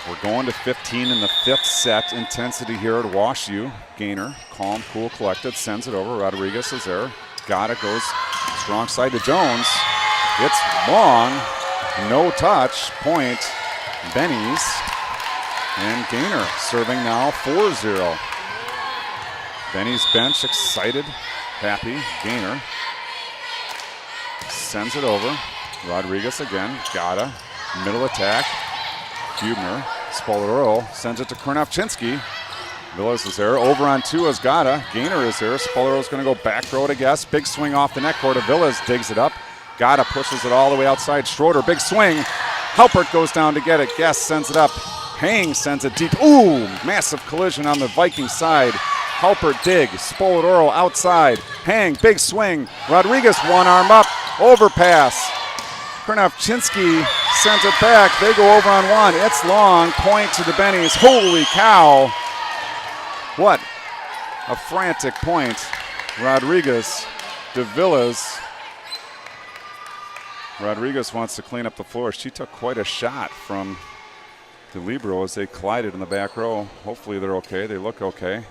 We're going to 15 in the 5th set. Intensity here at WashU. Gainer, calm, cool, collected, sends it over. Rodriguez is there. Gata goes strong side to Jones. It's long. No touch. Point. Bennies. And Gainer serving now 4-0. Benny's bench excited, happy. Gainer sends it over. Rodriguez again. Gata, middle attack. Hubner, Spoladoro sends it to Konopchinski. Villas is there. Over on 2 is Gata. Gainer is there. Spoladoro's going to go back row to Guest. Big swing off the net court. Villas digs it up. Gata pushes it all the way outside. Schroeder, big swing. Halpert goes down to get it. Guest sends it up. Hang sends it deep. Ooh, massive collision on the Viking side. Halpert dig, Spoladoro outside, Hang, big swing, Rodriguez one arm up, overpass. Konopchinski sends it back, they go over on 1, it's long, point to the Bennies, holy cow. What a frantic point. Rodriguez, de Villas. Rodriguez wants to clean up the floor. She took quite a shot from the libero as they collided in the back row. Hopefully they're okay, they look okay.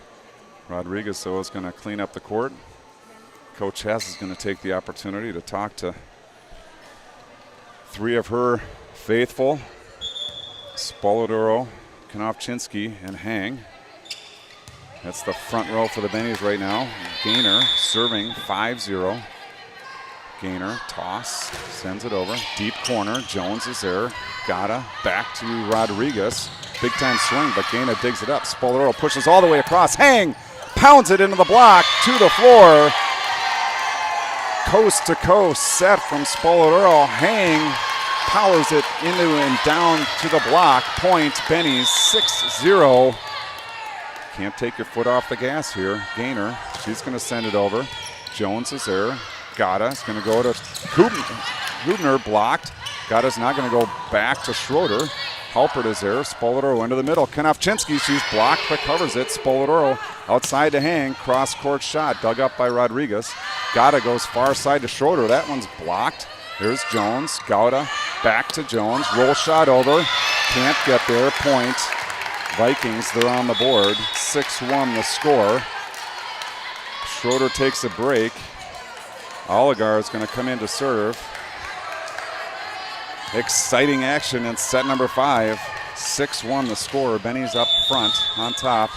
Rodriguez, though, is going to clean up the court. Coach Hess is going to take the opportunity to talk to 3 of her faithful, Spoladoro, Konopchinski, and Hang. That's the front row for the Bennies right now. Gainer serving 5-0. Gainer, toss, sends it over. Deep corner, Jones is there. Gata, back to Rodriguez. Big time swing, but Gainer digs it up. Spoladoro pushes all the way across. Hang pounds it into the block, to the floor. Coast to coast set from Spoladoro. Hang powers it into and down to the block. Point, Bennies 6-0. Can't take your foot off the gas here. Gainer, she's going to send it over. Jones is there. Gata is going to go to Hubner, blocked. Gata's not going to go back to Schroeder. Halpert is there. Spoladoro into the middle. Konopchinski, she's blocked but covers it. Spoladoro outside to Hang. Cross-court shot dug up by Rodriguez. Gata goes far side to Schroeder. That one's blocked. There's Jones. Gata back to Jones. Roll shot over. Can't get there. Point. Vikings, they're on the board. 6-1 the score. Schroeder takes a break. Oligar is going to come in to serve. Exciting action in set number 5. 6-1 the score. Benny's up front on top.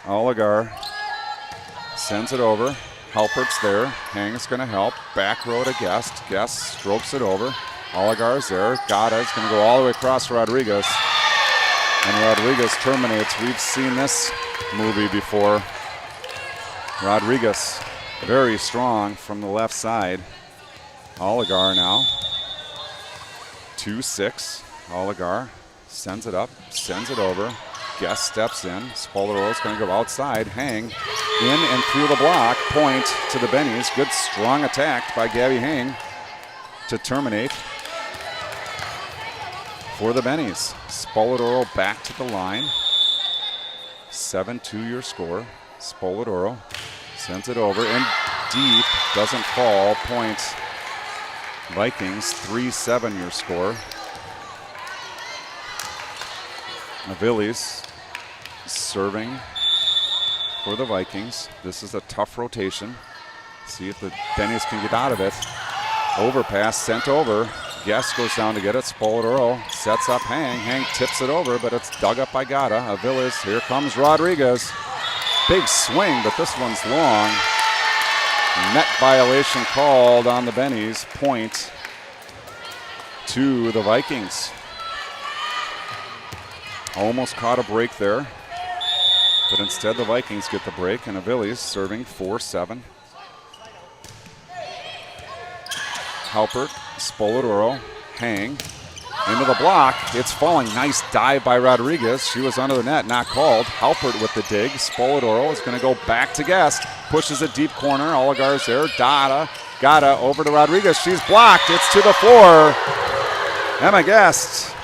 Oligar sends it over. Halpert's there. Hang's going to help. Back row to Guest. Guest strokes it over. Oligar's there. Gata's going to go all the way across Rodriguez. And Rodriguez terminates. We've seen this movie before. Rodriguez very strong from the left side. Oligar now. 2-6. Oligar sends it up, sends it over. Guest steps in. Spolero's going to go outside, hang in and through the block. Point to the Bennies. Good strong attack by Gabby Hang to terminate for the Bennies. Spoledoro back to the line. 7-2 your score. Spoledoro sends it over and deep. Doesn't fall. Point Vikings. 3-7 your score. Aviles serving for the Vikings. This is a tough rotation. See if the Bennies can get out of it. Overpass sent over. Guest goes down to get it. Spoledoro sets up Hang. Hang tips it over, but it's dug up by Gata. Aviles, here comes Rodriguez. Big swing, but this one's long. Net violation called on the Bennies. Point to the Vikings. Almost caught a break there, but instead the Vikings get the break, and Aviles serving 4-7. Halpert, Spoledoro, Hang into the block. It's falling. Nice dive by Rodriguez. She was under the net, not called. Halpert with the dig. Spoledoro is going to go back to Guest. Pushes it deep corner. Oligar's there. Gata over to Rodriguez. She's blocked. It's to the floor. Emma Guest.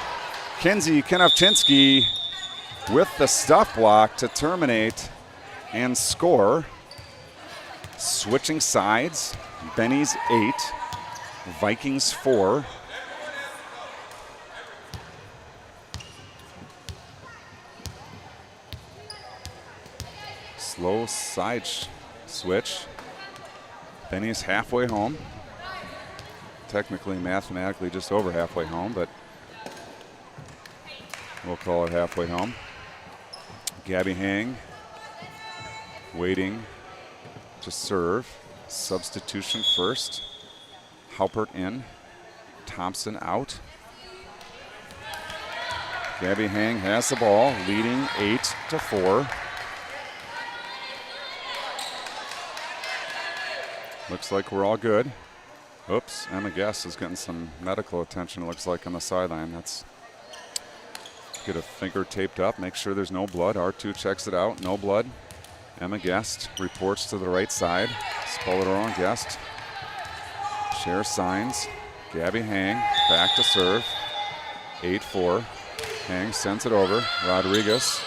Kinsey Kinofchinsky with the stuff block to terminate and score. Switching sides. Bennies 8, Vikings 4. Slow side switch. Bennies halfway home. Technically, mathematically, just over halfway home, but we'll call it halfway home. Gabby Hang waiting to serve. Substitution first. Halpert in. Thompson out. Gabby Hang has the ball, leading 8-4. Looks like we're all good. Oops, Emma Guest is getting some medical attention, it looks like, on the sideline. That's get a finger taped up, make sure there's no blood. R2 checks it out, no blood. Emma Guest reports to the right side. Spoledoro and Guest share signs. Gabby Hang back to serve. 8-4. Hang sends it over. Rodriguez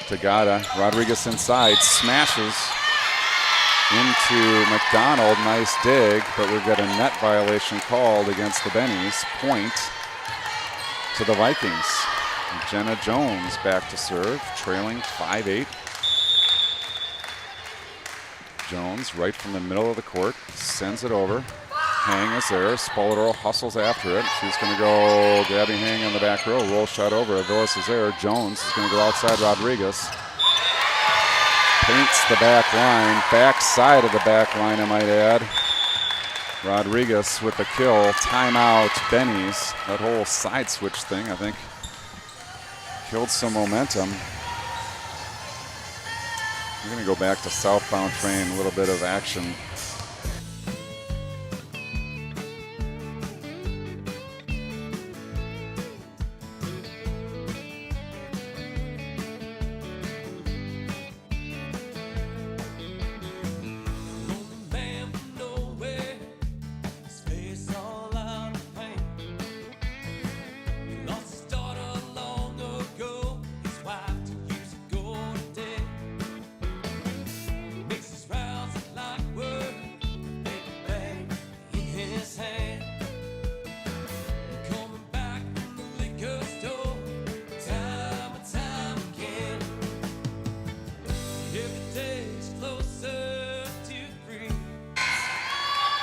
to Gata. Rodriguez inside, smashes into McDonald. Nice dig, but we've got a net violation called against the Bennies. Point to the Vikings. Jenna Jones back to serve, trailing 5-8. Jones right from the middle of the court, sends it over. Hang is there. Spoledoro hustles after it. She's going to go Gabby Hang on the back row. Roll shot over. Aviles is there. Jones is going to go outside Rodriguez. Paints the back line. Back side of the back line, I might add. Rodriguez with the kill. Timeout, Bennies. That whole side switch thing, I think, killed some momentum. We're going to go back to southbound train, a little bit of action.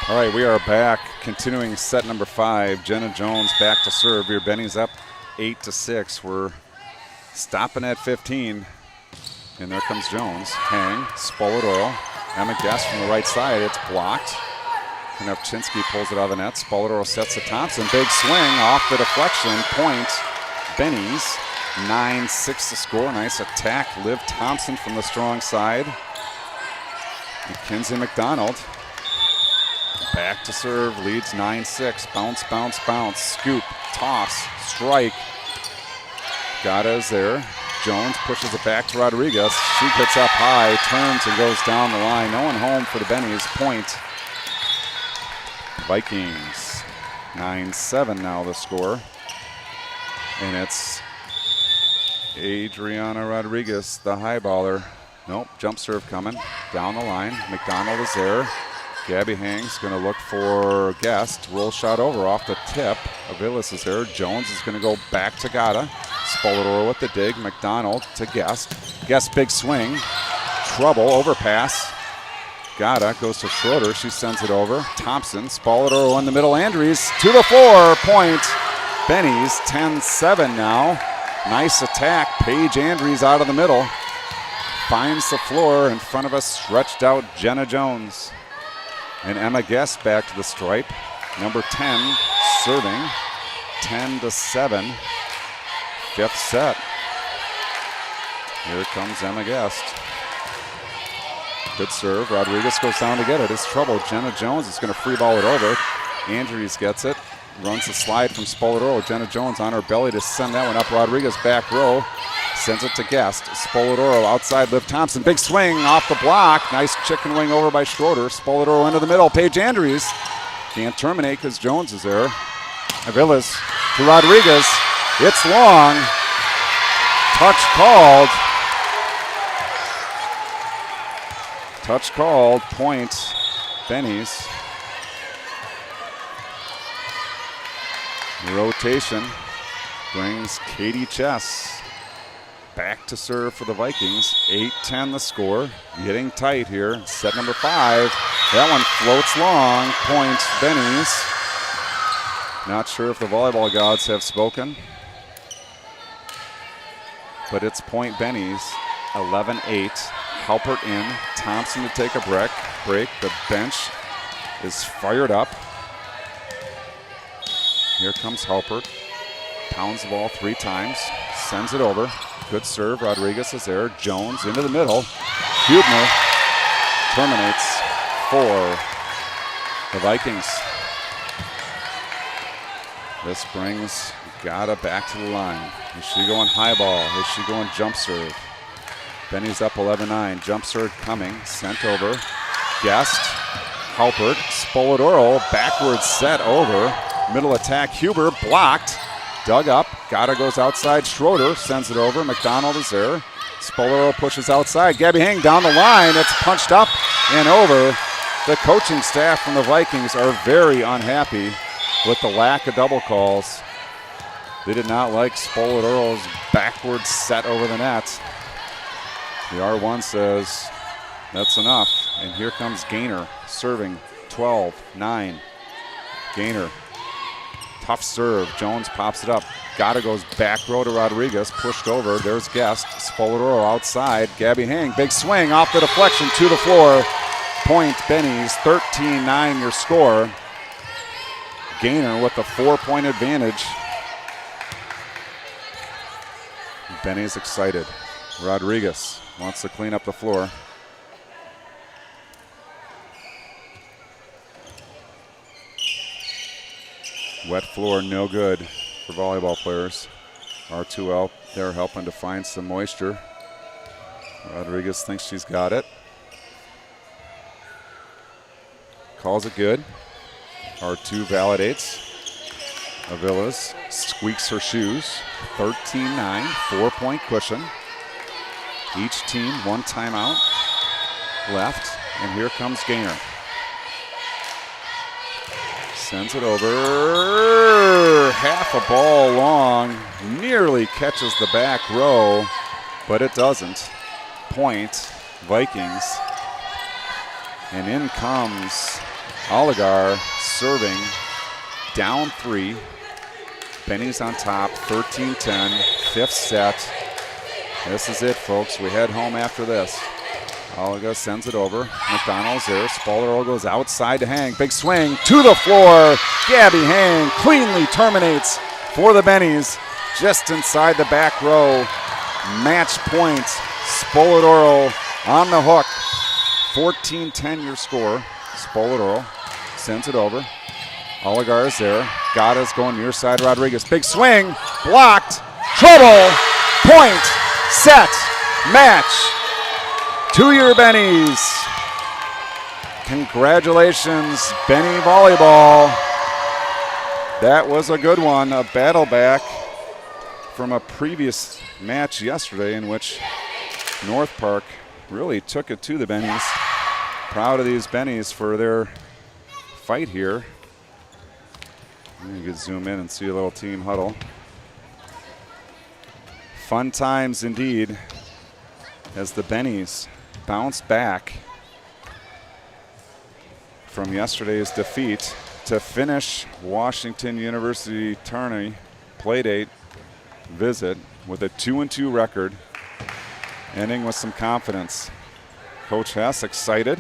All right, we are back, continuing set number 5. Jenna Jones back to serve. Your Bennies up 8-6. We're stopping at 15, and there comes Jones. Hang, Spoledoro, Emma Guest from the right side. It's blocked. Kinofchinsky pulls it out of the net. Spoledoro sets to Thompson. Big swing off the deflection. Point, Bennies. 9-6 to score. Nice attack. Liv Thompson from the strong side. Mackenzie McDonald back to serve, leads 9-6. Bounce, bounce, bounce. Scoop, toss, strike. Gata is there. Jones pushes it back to Rodriguez. She gets up high, turns and goes down the line. No one home for the Bennies. Point. Vikings. 9-7 now the score. And it's Adriana Rodriguez, the high baller. Nope, jump serve coming. Down the line. McDonald is there. Gabby Hang's going to look for Guest. Roll shot over off the tip. Aviles is there. Jones is going to go back to Gata. Spoladoro with the dig. McDonald to Guest. Guest big swing. Trouble. Overpass. Gata goes to Schroeder. She sends it over. Thompson. Spoladoro in the middle. Andries to the floor. Point. Bennies 10-7 now. Nice attack. Paige Andries out of the middle. Finds the floor in front of us. Stretched out Jenna Jones. And Emma Guest back to the stripe. Number 10 serving. 10-7. Fifth set. Here comes Emma Guest. Good serve. Rodriguez goes down to get it. It's trouble. Jenna Jones is going to free ball it over. Andrews gets it. Runs the slide from Spoladoro. Jenna Jones on her belly to send that one up. Rodriguez back row. Sends it to Guest. Spoladoro outside. Liv Thompson. Big swing off the block. Nice chicken wing over by Schroeder. Spoladoro into the middle. Paige Andrews can't terminate because Jones is there. Aviles to Rodriguez. It's long. Touch called. Touch called. Point. Bennies. Rotation brings Katie Chess back to serve for the Vikings. 8-10 the score. Getting tight here. Set number 5. That one floats long. Points Bennies. Not sure if the volleyball gods have spoken, but it's point Bennies. 11-8. Halpert in. Thompson to take a break. The bench is fired up. Here comes Halpert. Pounds the ball 3 times. Sends it over. Good serve. Rodriguez is there. Jones into the middle. Hubner terminates for the Vikings. This brings Gata back to the line. Is she going high ball? Is she going jump serve? Benny's up 11-9. Jump serve coming. Sent over. Guest. Halpert. Spoladoro. Backwards set over. Middle attack. Huber blocked. Dug up. Gata goes outside. Schroeder sends it over. McDonald is there. Spoladoro pushes outside. Gabby Hang down the line. It's punched up and over. The coaching staff from the Vikings are very unhappy with the lack of double calls. They did not like Spoladoro's backwards set over the net. The R1 says that's enough. And here comes Gaynor serving 12-9. Gaynor. Tough serve. Jones pops it up. Gata goes back row to Rodriguez. Pushed over. There's Guest. Spoladoro outside. Gabby Hang. Big swing off the deflection to the floor. Point Bennies. 13-9 your score. Gaynor with the 4-point advantage. Benny's excited. Rodriguez wants to clean up the floor. Wet floor, no good for volleyball players. R2L, they're helping to find some moisture. Rodriguez thinks she's got it. Calls it good. R2 validates. Aviles squeaks her shoes. 13-9, 4-point cushion. Each team, 1 timeout left. And here comes Gaynor. Sends it over. Half a ball long. Nearly catches the back row, but it doesn't. Point, Vikings. And in comes Oligar serving. Down 3. Benny's on top, 13-10. 5th set. This is it, folks. We head home after this. Oliga sends it over. McDonald's there. Spoladoro goes outside to Hang. Big swing to the floor. Gabby Hang cleanly terminates for the Bennies just inside the back row. Match point. Spoladoro on the hook. 14-10 your score. Spoladoro sends it over. Oligar is there. Gata's going near side. Rodriguez. Big swing. Blocked. Trouble. Point. set, match. 2-year Bennies. Congratulations, Benny Volleyball. That was a good one, a battle back from a previous match yesterday in which North Park really took it to the Bennies. Proud of these Bennies for their fight here. You can zoom in and see a little team huddle. Fun times indeed as the Bennies bounce back from yesterday's defeat to finish Washington University tourney playdate visit with a 2-2 record, ending with some confidence. Coach Hess excited.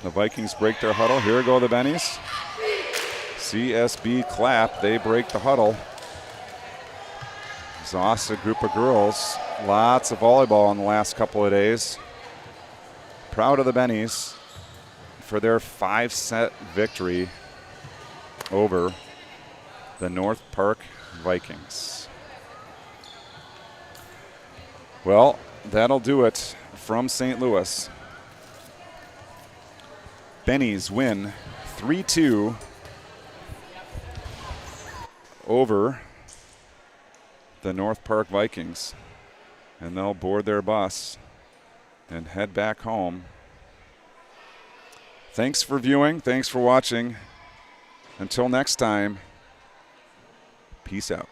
The Vikings break their huddle. Here go the Bennies. CSB clap, they break the huddle. Exhausted group of girls. Lots of volleyball in the last couple of days. Proud of the Bennies for their 5-set victory over the North Park Vikings. Well, that'll do it from St. Louis. Bennies win 3-2 over the North Park Vikings, and they'll board their bus and head back home. Thanks for viewing. Thanks for watching. Until next time, peace out.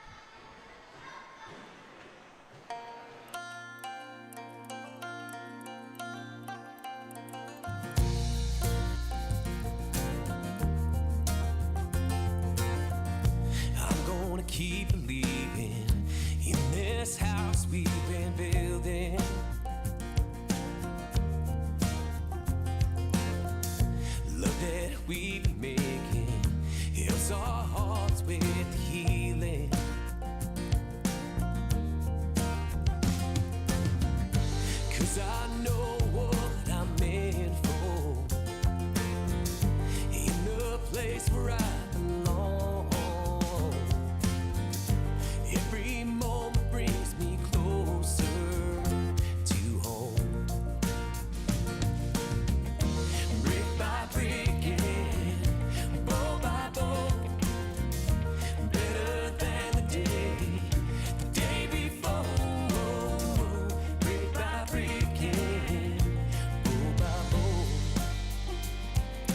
I'm gonna keep believing in this house we've been building. Love that we've made.